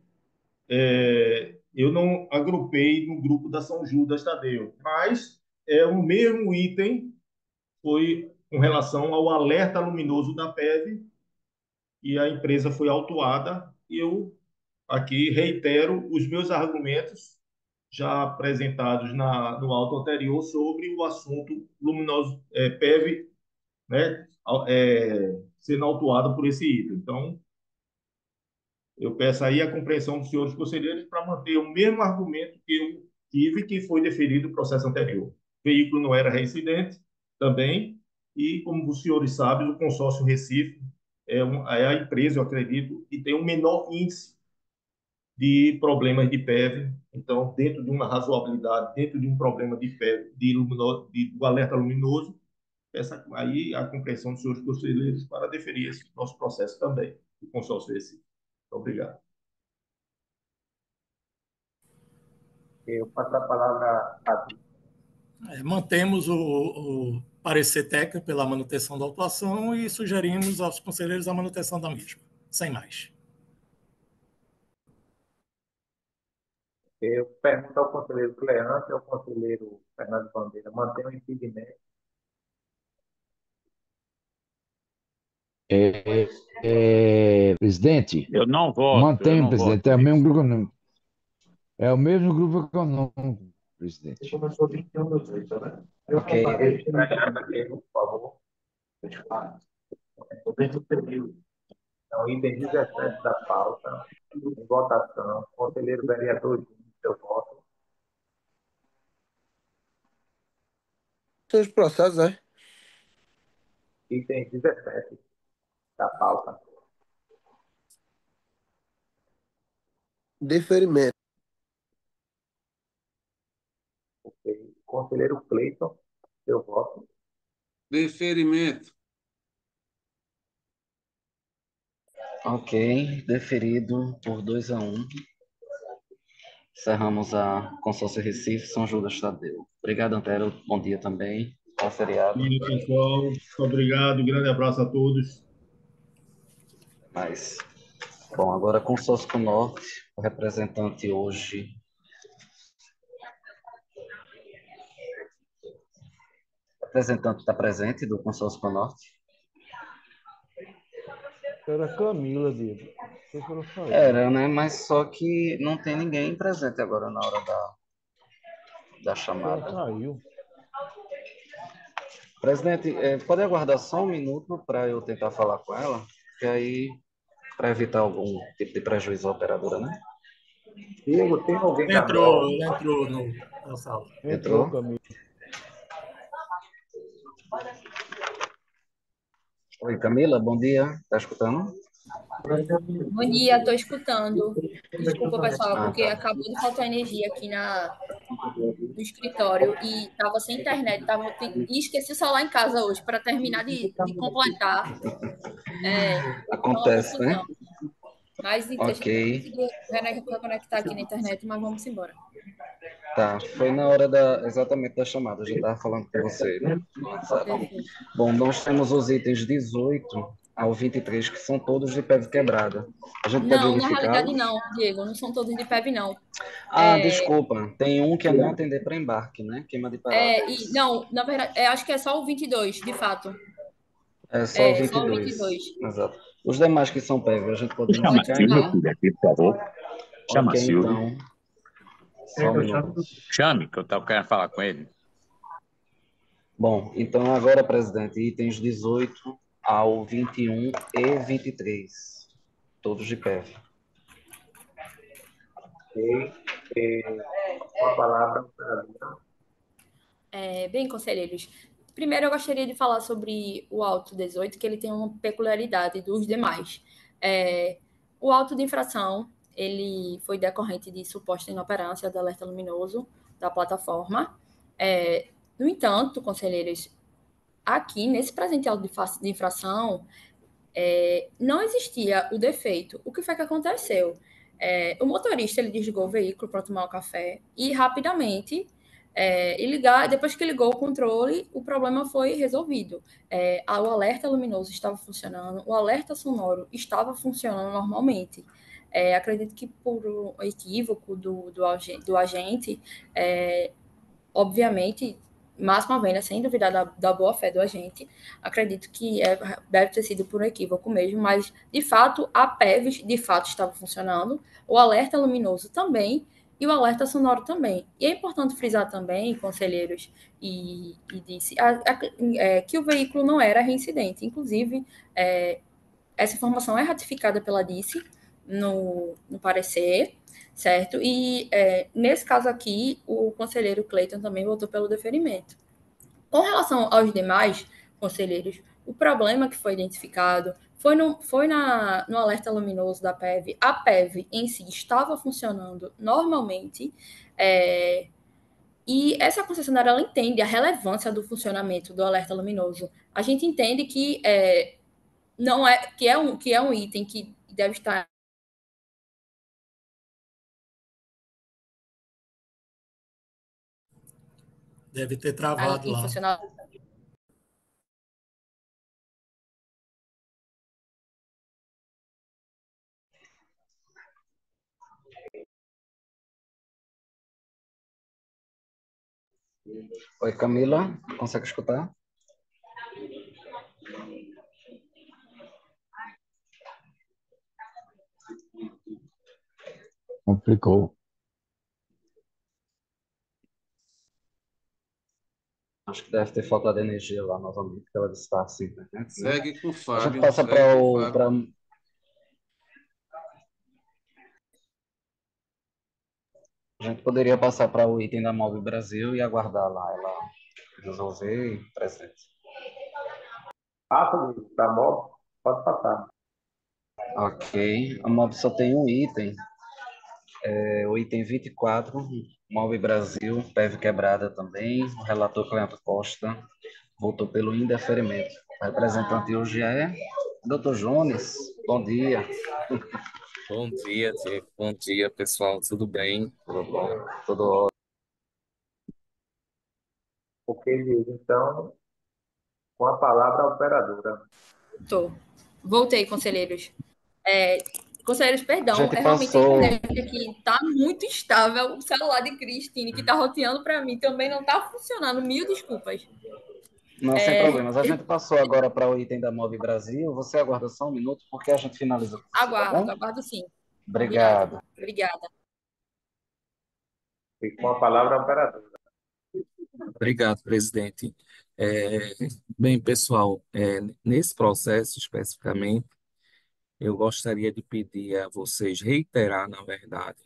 eu não agrupei no grupo da São Judas Tadeu, mas é o mesmo item, foi com relação ao alerta luminoso da PEV, e a empresa foi autuada, e eu aqui reitero os meus argumentos já apresentados no auto anterior sobre o assunto luminoso, PEV, né, sendo autuado por esse item. Então, eu peço aí a compreensão dos senhores conselheiros para manter o mesmo argumento que eu tive, que foi deferido no processo anterior. O veículo não era reincidente também, e, como os senhores sabem, o consórcio Recife é a empresa, eu acredito, que tem o menor índice de problemas de PEV. Então, dentro de uma razoabilidade, dentro de um problema de PEV, do alerta luminoso, essa aí a compreensão dos senhores conselheiros para deferir esse nosso processo também, o consórcio Recife. Obrigado. Eu passo a palavra a Mantemos o parecer técnico pela manutenção da autuação e sugerimos aos conselheiros a manutenção da mesma, sem mais. Eu pergunto ao conselheiro Cleante e ao conselheiro Fernando Bandeira, mantém o impedimento. Presidente, Eu não voto, mantenho, presidente. É o mesmo grupo econômico. É o mesmo grupo econômico, presidente. Começou 21 do 8, né? Ok. Por favor. O mesmo período. Então, item 17 da pauta, em votação. Conselheiro vereador Júnior, seu voto. Todos os processos, né? Item 17 da pauta. Deferimento. Ok. Conselheiro Cleiton, seu voto. Deferimento. Ok, deferido por 2-1. Encerramos a consórcio Recife, São Judas Tadeu. Obrigado, Antero. Bom dia também. Bom feriado. E, pessoal, muito obrigado. Um grande abraço a todos. Mas, bom, agora consórcio com o Norte, o representante hoje. O representante está presente do consórcio com o Norte? Era Camila, Diego. Não sei se ela saiu. Era, né? Mas só que não tem ninguém presente agora na hora da Ela chamada. saiu. Presidente, pode aguardar só um minuto para eu tentar falar com ela? Que aí, para evitar algum tipo de prejuízo à operadora, né? Diego, tem alguém da Entrou NOR? na sala. Entrou? Camila. Oi, Camila, bom dia. Tá escutando? Bom dia, estou escutando. Desculpa, pessoal, porque tá. acabou de faltar energia aqui no escritório e estava sem internet. E esqueci o celular em casa hoje para terminar de completar. Acontece, né? Mas Ok. consegui reconectar aqui na internet, mas vamos embora. Tá, foi na hora exatamente da chamada, eu já estava falando com você, né, no WhatsApp. Perfeito. Bom, nós temos os itens 18 ao 23, que são todos de PEV quebrada. A gente pode Não, na realidade verificá-los? não, Diego, não são todos de PEV, não. Ah, desculpa, tem um que é não atender para embarque, né? Queima de parada, é isso. Não, na verdade, acho que é só o 22, de fato. É só o É, só o 22, 22. exato. Os demais que são PEV, a gente pode Chama Pode verificar, Silvio chamar. então? Filho aqui, por favor. Chama Ok, Silvio. então, só um minuto. Chame, que eu estava querendo falar com ele. Bom, então agora, presidente, itens 18 ao 21 e 23, todos de PEV. Ok. Com a palavra, operadora. Bem, conselheiros, primeiro eu gostaria de falar sobre o auto 18, que ele tem uma peculiaridade dos demais. O auto de infração, ele foi decorrente de suposta inoperância do alerta luminoso da plataforma. No entanto, conselheiros, aqui, nesse presente auto de infração, não existia o defeito. O que foi que aconteceu? O motorista ele desligou o veículo para tomar o café e rapidamente depois que ligou o controle, o problema foi resolvido. O alerta luminoso estava funcionando, o alerta sonoro estava funcionando normalmente. Acredito que por um equívoco do agente, obviamente, máxima venda, sem duvidar da boa-fé do agente, acredito que deve ter sido por um equívoco mesmo, mas, de fato, a PEV, de fato, estava funcionando, o alerta luminoso também, e o alerta sonoro também. E é importante frisar também, conselheiros, e disse, que o veículo não era reincidente. Inclusive, essa informação é ratificada pela DICE no parecer, certo? E nesse caso aqui, o conselheiro Cleiton também votou pelo deferimento. Com relação aos demais conselheiros, o problema que foi identificado no alerta luminoso da PEV. A PEV em si estava funcionando normalmente, e essa concessionária ela entende a relevância do funcionamento do alerta luminoso. A gente entende que não é que é um item que deve estar Deve ter travado em lá. funcionamento. Oi, Camila, consegue escutar? Complicou. Acho que deve ter faltado energia lá novamente, porque ela disse que está sem internet, né? Segue com o A gente Fábio. passa Segue para com o o. Fábio. A gente poderia passar para o item da Mob Brasil e aguardar lá ela resolver e presente. Passa, Luiz, para a mob, pode passar. Ok, a Mob só tem um item, o item 24, Mob Brasil, PEV quebrada também. O relator Cleanto Costa votou pelo indeferimento. O representante hoje é Dr. Jones. Bom dia. Bom dia, Diego. Bom dia, pessoal. Tudo bem? Tudo bom? Tudo ótimo. Ok, Diego. Então, com a palavra, a operadora. Voltei, conselheiros. Conselheiros, A perdão, gente realmente a passou. internet aqui está muito estável. O celular de Cristine, que está roteando para mim, também não está funcionando. Mil desculpas. Não, sem problemas. A gente passou agora para o item da Mob Brasil. Você aguarda só um minuto, porque a gente finaliza com você, tá bom? Aguardo sim. Obrigado. Obrigada. E com a palavra, a operadora. Obrigado, presidente. Bem, pessoal, nesse processo especificamente, eu gostaria de pedir a vocês reiterar, na verdade,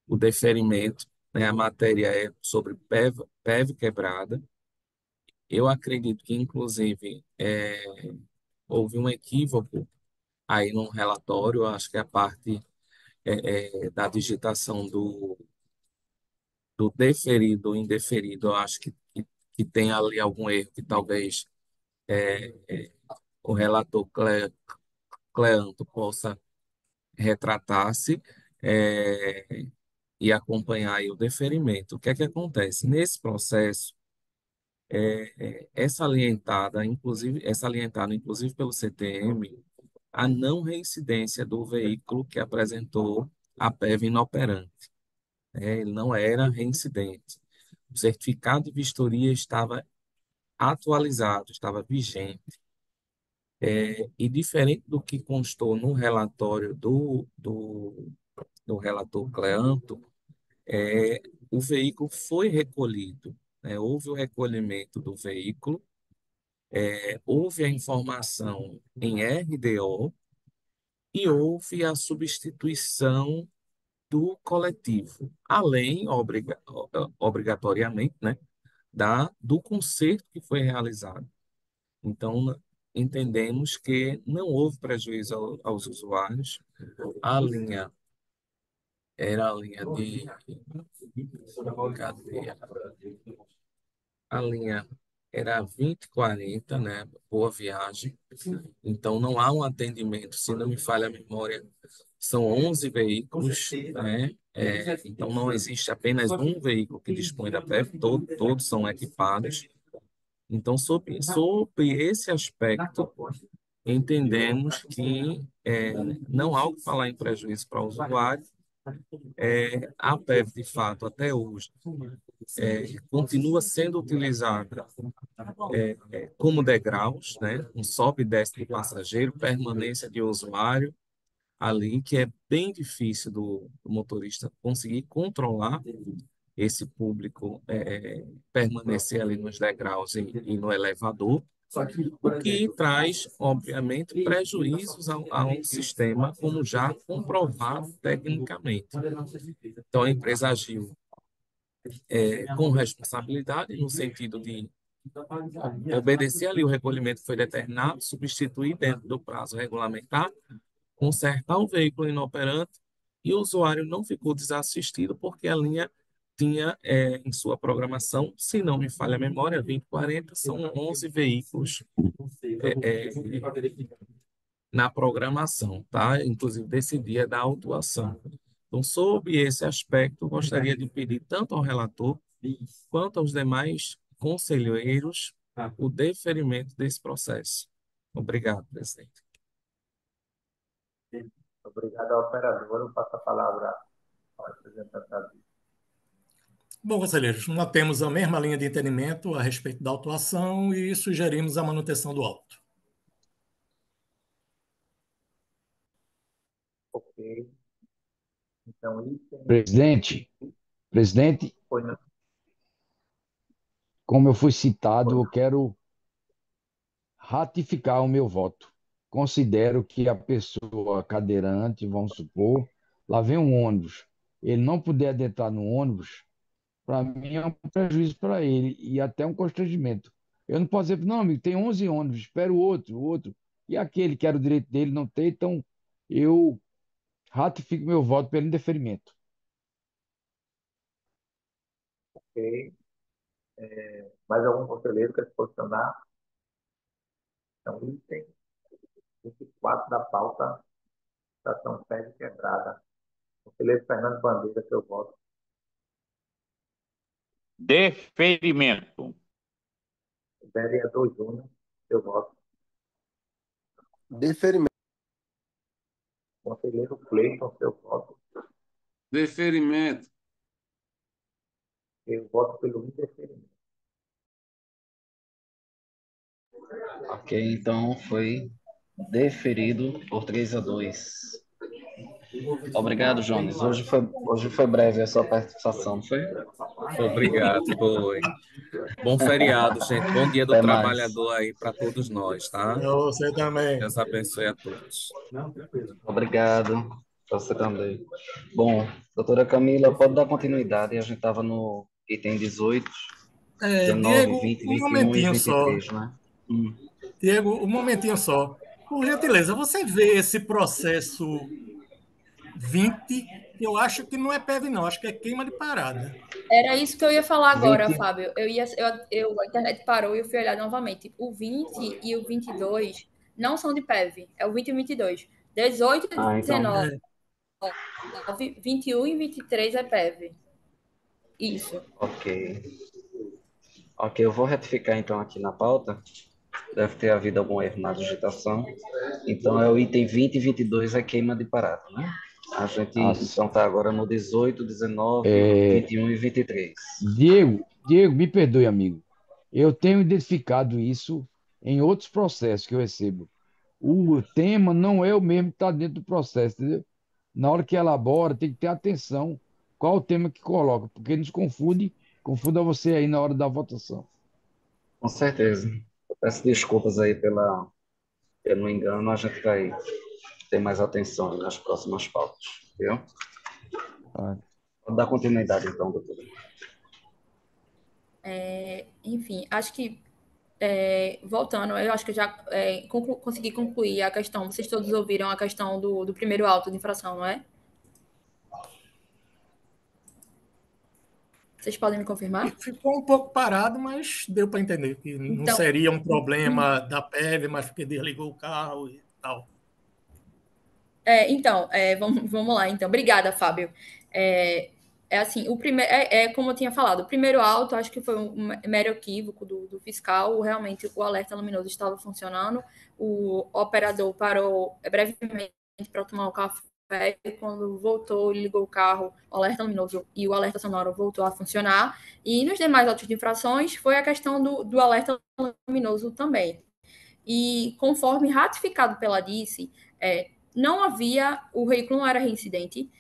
o deferimento, né? A matéria é sobre PEV quebrada. Eu acredito que, inclusive, houve um equívoco aí no relatório, acho que a parte da digitação do deferido, indeferido, eu acho que tem ali algum erro que talvez o relator Cleanto possa retratar-se. e acompanhar aí o deferimento. O que é que acontece? Nesse processo, é salientada, inclusive pelo CTM, a não reincidência do veículo que apresentou a PEV inoperante. Ele não era reincidente. O certificado de vistoria estava atualizado, estava vigente. E diferente do que constou no relatório do relator Cleanto, o veículo foi recolhido, né? Houve o recolhimento do veículo, houve a informação em RDO e houve a substituição do coletivo, além, obrigatoriamente, né, do conserto que foi realizado. Então, entendemos que não houve prejuízo aos usuários. A linha era a linha de... Cadê? A linha era 2040, né? Boa Viagem. Então, não há um atendimento, se não me falha a memória, são 11 veículos, né? Então, não existe apenas um veículo que dispõe da PEV, todos são equipados. Então, sobre esse aspecto, entendemos que não há o que falar em prejuízo para o usuário. A PEV, de fato, até hoje, continua sendo utilizada como degraus, né? Um sobe e desce de passageiro, permanência de usuário ali, que é bem difícil do motorista conseguir controlar esse público, permanecer ali nos degraus e no elevador, o que traz, obviamente, prejuízos ao sistema, como já comprovado tecnicamente. Então, a empresa agiu com responsabilidade, no sentido de obedecer ali o recolhimento que foi determinado, substituir dentro do prazo regulamentar, consertar o veículo inoperante e o usuário não ficou desassistido porque a linha tinha em sua programação, se não me falha a memória, 2040, são 11 veículos na programação, tá? Inclusive desse dia da autuação. Então, sob esse aspecto, gostaria de pedir tanto ao relator quanto aos demais conselheiros o deferimento desse processo. Obrigado, presidente. Obrigado ao operador. Eu passo a palavra ao representante da BIM. Bom, conselheiros, nós temos a mesma linha de entendimento a respeito da autuação e sugerimos a manutenção do auto. Ok. Então, item... Presidente, Foi, não? como eu fui citado, eu quero ratificar o meu voto. Considero que a pessoa cadeirante, vamos supor, lá vem um ônibus, ele não puder adentrar no ônibus, para mim é um prejuízo para ele e até um constrangimento. Eu não posso dizer, não, amigo, tem 11 ônibus, espera o outro. E aquele que era o direito dele não tem, então eu ratifico meu voto pelo indeferimento. Ok. Mais algum conselheiro quer se posicionar? Então, item 24 da pauta, estação sede quebrada. Conselheiro Fernando Bandeira, seu voto. Deferimento. Vereador Júnior, seu voto. Deferimento. Conselheiro Cleiton, seu voto. Deferimento. Eu voto pelo indeferimento. Ok, então foi deferido por 3-2. Obrigado, Jones. Hoje foi breve a sua participação, não foi? Obrigado, foi. Bom feriado, gente. Bom dia do Até mais. trabalhador aí para todos nós, tá? Você também. Deus abençoe a todos. Obrigado. Você também. Bom, doutora Camila, pode dar continuidade? A gente estava no item 18, 19, Diego, 20, um 21 e momentinho só. 23, né? Diego, um momentinho só. Por gentileza, você vê esse processo 20, eu acho que não é PEV, não, acho que é queima de parada. Era isso que eu ia falar agora, 20. Fábio. A internet parou e eu fui olhar novamente. O 20 e o 22 não são de PEV, é o 20 e o 22. 18 e Ah, então. 19 21 e 23 é PEV. Isso. Ok. Ok, eu vou retificar então aqui na pauta. Deve ter havido algum erro na digitação. Então é o item 20 e 22 é queima de parada, né? A gente então está agora no 18, 19, É, 21 e 23. Diego, me perdoe, amigo. Eu tenho identificado isso em outros processos que eu recebo. O tema não é o mesmo que está dentro do processo, entendeu? Na hora que elabora, tem que ter atenção qual o tema que coloca, porque nos confunda você aí na hora da votação. Com certeza. Eu peço desculpas aí pelo engano, a gente vai ter mais atenção nas próximas pautas, viu? Ah, Vou dar continuidade então, doutor. Enfim, acho que, voltando, eu acho que eu já consegui concluir a questão. Vocês todos ouviram a questão do primeiro auto de infração, não é? Vocês podem me confirmar? Ficou um pouco parado, mas deu para entender que não Então, seria um problema da PEV, mas porque desligou o carro e tal. Vamos lá, então. Obrigada, Fábio. Assim, como eu tinha falado, o primeiro auto, acho que foi um mero equívoco do fiscal. Realmente, o alerta luminoso estava funcionando. O operador parou brevemente para tomar o café. E quando voltou, ele ligou o carro, o alerta luminoso e o alerta sonoro voltou a funcionar. E nos demais autos de infrações, foi a questão do alerta luminoso também. E conforme ratificado pela DICE, não havia, o veículo não era reincidente,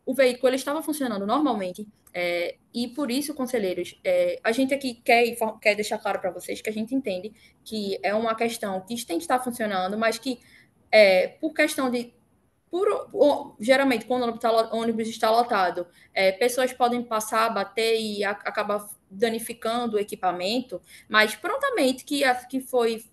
o veículo ele estava funcionando normalmente, e por isso, conselheiros, a gente aqui quer deixar claro para vocês que a gente entende que é uma questão que tem que estar funcionando, mas que, por questão de geralmente, quando o ônibus está lotado, pessoas podem passar, bater e acabar danificando o equipamento, mas prontamente que foi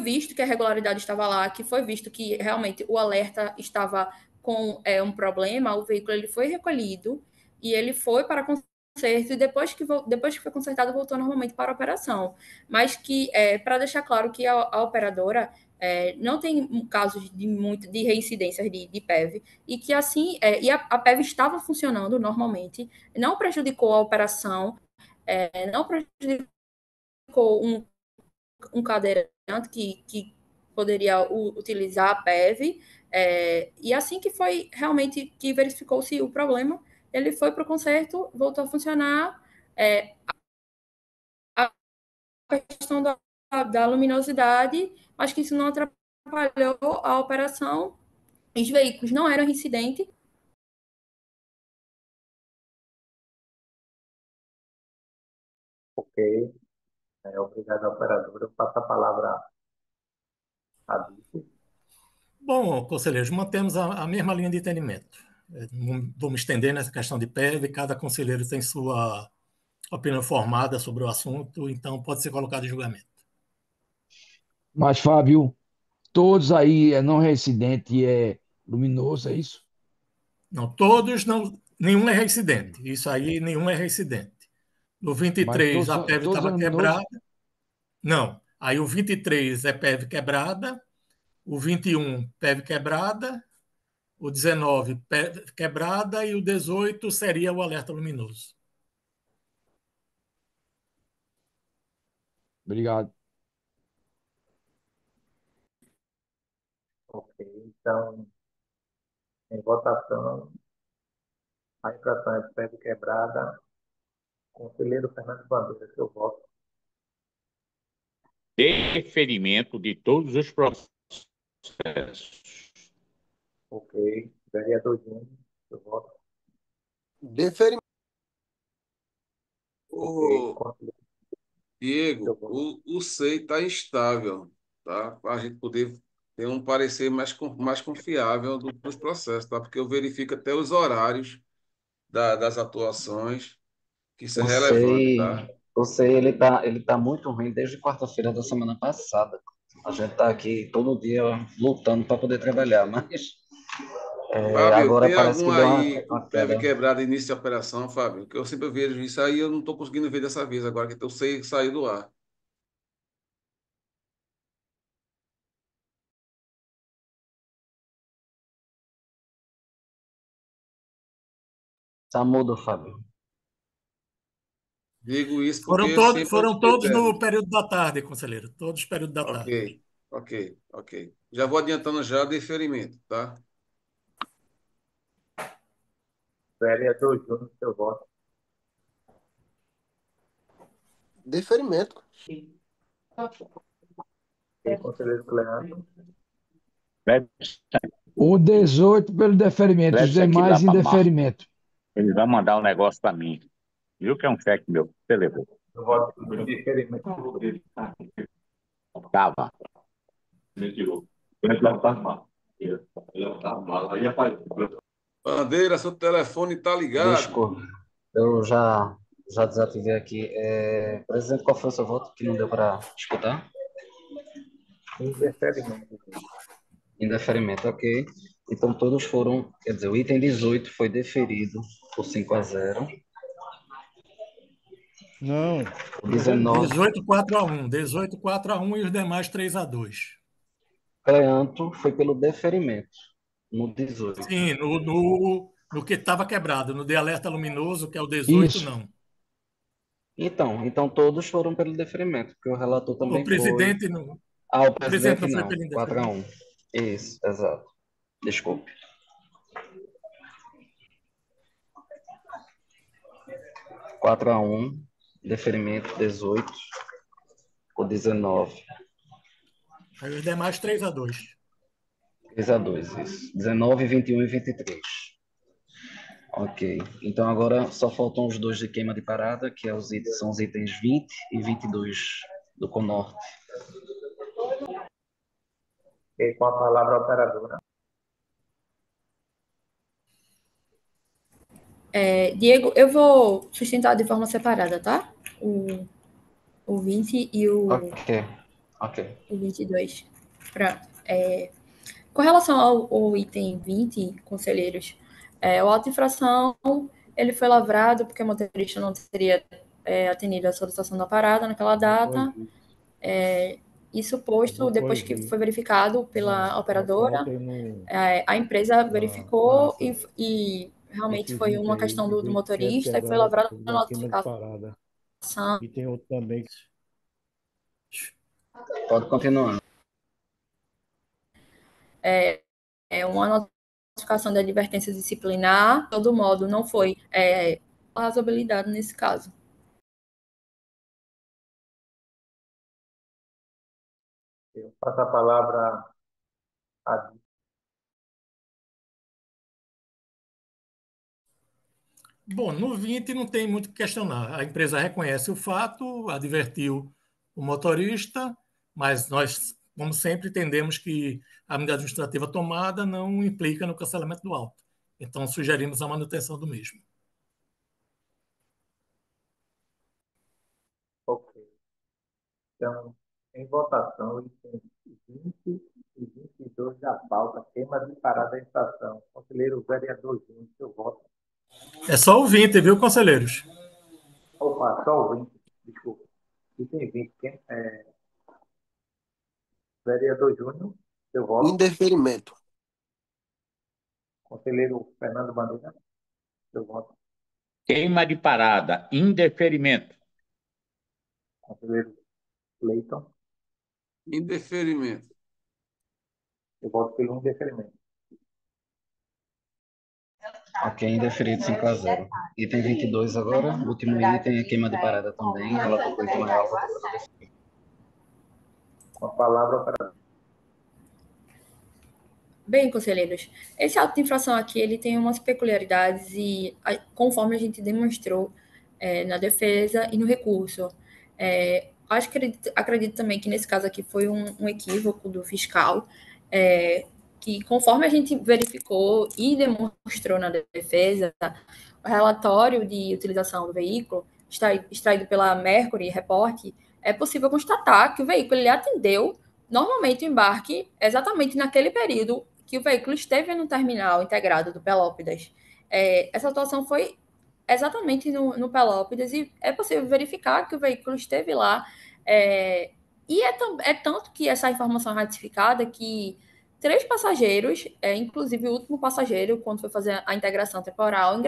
visto que a regularidade estava lá, que foi visto que realmente o alerta estava com um problema, o veículo ele foi recolhido e ele foi para conserto e depois que foi consertado voltou normalmente para a operação. Mas que, para deixar claro que a operadora não tem casos de reincidências de PEV e que assim, a PEV estava funcionando normalmente, não prejudicou a operação, não prejudicou um cadeirante que poderia utilizar a PEV, e assim que foi realmente que verificou-se o problema, ele foi para o conserto, voltou a funcionar. A questão da luminosidade, acho que isso não atrapalhou a operação. Os veículos não eram reincidentes. Ok. Obrigado, operadora. Eu passo a palavra a Dulce. Bom, conselheiros, mantemos a mesma linha de entendimento. Não vou me estender nessa questão de PEV, cada conselheiro tem sua opinião formada sobre o assunto, então pode ser colocado em julgamento. Mas, Fábio, todos aí é não residente e é luminoso, é isso? Não, todos não, nenhum é reincidente. Isso aí, nenhum é reincidente. No Mas 23, a PEV todos estava são luminosos? quebrada. Não. Aí o 23 é PEV quebrada, o 21 PEV quebrada, o 19 PEV quebrada e o 18 seria o alerta luminoso. Obrigado. Ok. Então, em votação, a infração é PEV quebrada. Conselheiro Fernando Bandeira, seu voto. Deferimento de todos os processos. Ok. Vereador Júnior, seu voto. Deferimento. Ok. Ô, Conselheiro, seu Diego, voto. o SEI está instável, tá? Para a gente poder ter um parecer mais confiável dos processos, tá? Porque eu verifico até os horários das atuações, que isso é O relevante, SEI, tá? o SEI ele tá muito ruim desde quarta-feira da semana passada. A gente está aqui todo dia lutando para poder trabalhar, mas Fábio, agora tem parece algum que deu aí com uma PEV queda. quebrado início de operação, Fábio? Que eu sempre vejo isso aí, eu não estou conseguindo ver dessa vez agora, que eu sei que saiu do ar. Tá mudo, Fábio. Digo isso Foram porque todos, sempre foram todos no período da tarde, conselheiro. Todos no período da tarde. Ok. Já vou adiantando já o deferimento, tá? Vereador Júnior, seu voto. Deferimento. E conselheiro Cleanto. O 18 pelo deferimento, os Leve isso aqui lá demais em para Marco. deferimento. Ele vai mandar um negócio para mim. Viu que é um cheque meu? Você levou. Eu voto em deferimento. Tava. Bandeira, seu telefone tá ligado. Desculpa, eu já desativei aqui. Presidente, qual foi o seu voto que não deu para escutar? Indeferimento. Indeferimento, ok. Então todos foram, quer dizer, o item 18 foi deferido por 5-0. Não. O 19, 18, 4-1. 18, 4-1 e os demais 3-2. Cleanto foi pelo deferimento, no 18. Sim, no que estava quebrado, no de alerta luminoso, que é o 18, Isso. não. Então todos foram pelo deferimento, porque o relator também O presidente foi. não. O O presidente presidente não foi não, pelo indeferimento. 4-1. Isso, exato. Desculpe. 4-1, deferimento 18, o 19. Aí os demais 3-2. 3-2, isso. 19, 21 e 23. Ok. Então agora só faltam os dois de queima de parada, que são os itens 20 e 22 do Conorte. E com a palavra a operadora. Diego, eu vou sustentar de forma separada, tá? O 20 e o Ok. o 22. Com relação ao item 20, conselheiros, o auto de infração ele foi lavrado porque o motorista não teria atendido a solicitação da parada naquela data. Isso posto, depois que foi verificado pela operadora, a empresa verificou e realmente foi uma questão do motorista e foi lavrada a notificação. E tem outro também. Pode continuar. Uma notificação de advertência disciplinar, de todo modo, não foi razoabilidade nesse caso. Eu passo a palavra a Bom, no 20 não tem muito o que questionar. A empresa reconhece o fato, advertiu o motorista, mas nós, como sempre, entendemos que a medida administrativa tomada não implica no cancelamento do auto. Então, sugerimos a manutenção do mesmo. Ok. Então, em votação, itens 20 e 22 da pauta, queima de parada da infração. Conselheiro vereador Júnior, seu voto. É só o 20, viu, conselheiros? Opa, só o 20, desculpa. Item 20, vereador Júnior, seu voto. Indeferimento. Conselheiro Fernando Bandeira, seu voto. Queima de parada, indeferimento. Conselheiro Leiton, Indeferimento. eu voto pelo indeferimento. Ok, indeferido 5-0. Item 22 agora, último item é queima de parada também. Relator Cleiton Maior, Com a palavra para Bem, conselheiros, esse auto de infração aqui ele tem umas peculiaridades e, conforme a gente demonstrou na defesa e no recurso, acredito também que nesse caso aqui foi um equívoco do fiscal, que conforme a gente verificou e demonstrou na defesa, o relatório de utilização do veículo, extraído pela Mercury Report, é possível constatar que o veículo ele atendeu normalmente o embarque exatamente naquele período que o veículo esteve no terminal integrado do Pelópidas. Essa atuação foi exatamente no Pelópidas e é possível verificar que o veículo esteve lá. E é tanto que essa informação é ratificada que 3 passageiros, inclusive o último passageiro, quando foi fazer a integração temporal,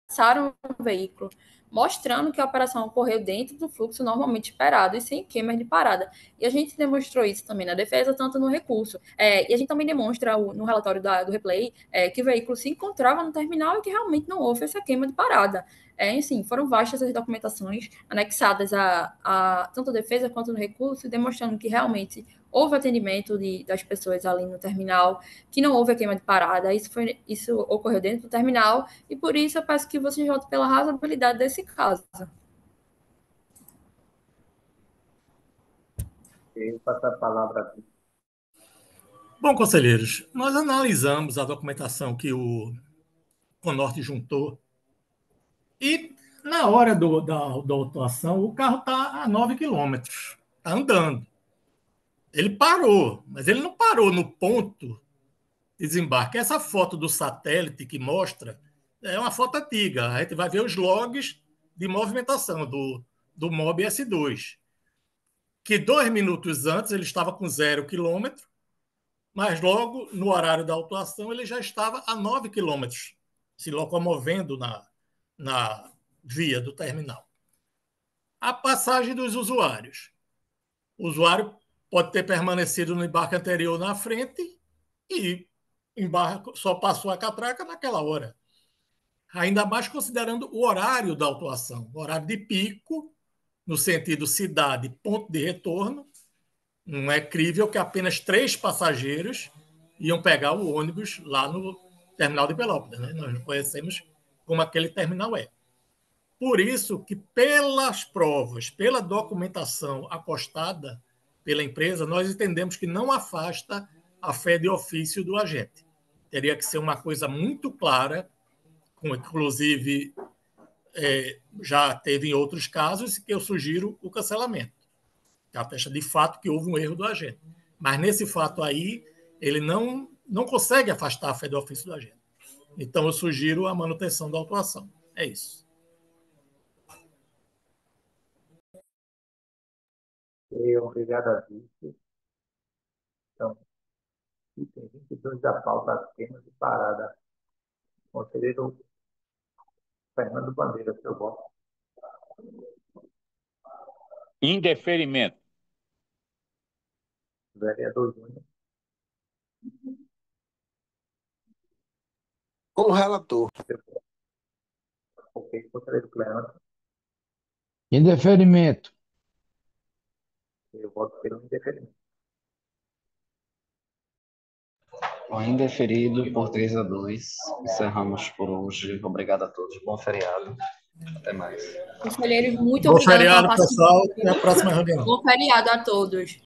passaram o veículo, mostrando que a operação ocorreu dentro do fluxo normalmente esperado e sem queimas de parada. E a gente demonstrou isso também na defesa, tanto no recurso. E a gente também demonstra no relatório do replay que o veículo se encontrava no terminal e que realmente não houve essa queima de parada. Enfim, foram vastas as documentações anexadas a tanto a defesa quanto no recurso, demonstrando que realmente houve atendimento das pessoas ali no terminal, que não houve a queima de parada. Isso ocorreu dentro do terminal e por isso eu peço que vocês votem pela razoabilidade desse caso. Eu passo a palavra aqui. Bom, conselheiros, nós analisamos a documentação que o Conorte juntou e, na hora da autuação, o carro está a 9 quilômetros, está andando. Ele parou, mas ele não parou no ponto de desembarque. Essa foto do satélite que mostra é uma foto antiga. A gente vai ver os logs de movimentação do MOB S2, que 2 minutos antes ele estava com 0 quilômetro, mas logo, no horário da autuação, ele já estava a 9 quilômetros, se locomovendo na via do terminal. A passagem dos usuários. O usuário pode ter permanecido no embarque anterior na frente e só passou a catraca naquela hora. Ainda mais considerando o horário da autuação, o horário de pico, no sentido cidade, ponto de retorno. Não é crível que apenas 3 passageiros iam pegar o ônibus lá no terminal de Pelópolis, né? Nós conhecemos como aquele terminal é. Por isso que, pelas provas, pela documentação acostada pela empresa, nós entendemos que não afasta a fé de ofício do agente. Teria que ser uma coisa muito clara, inclusive já teve em outros casos, que eu sugiro o cancelamento, que atesta de fato que houve um erro do agente. Mas nesse fato aí, ele não consegue afastar a fé de ofício do agente. Então, eu sugiro a manutenção da autuação. É isso. Obrigado a Vice. Então, item 22 da pauta, as queimas de parada. Conselheiro Fernando Bandeira, seu voto. Indeferimento. Vereador Júnior. Como relator. Ok, conselheiro Cleandro. Indeferimento. Eu voto pelo indeferimento. Indeferido por 3-2. Encerramos por hoje. Obrigado a todos. Bom feriado. Até mais. Conselheiros, muito Bom obrigada feriado, pela pessoal. participação. Até a próxima reunião. Bom feriado a todos.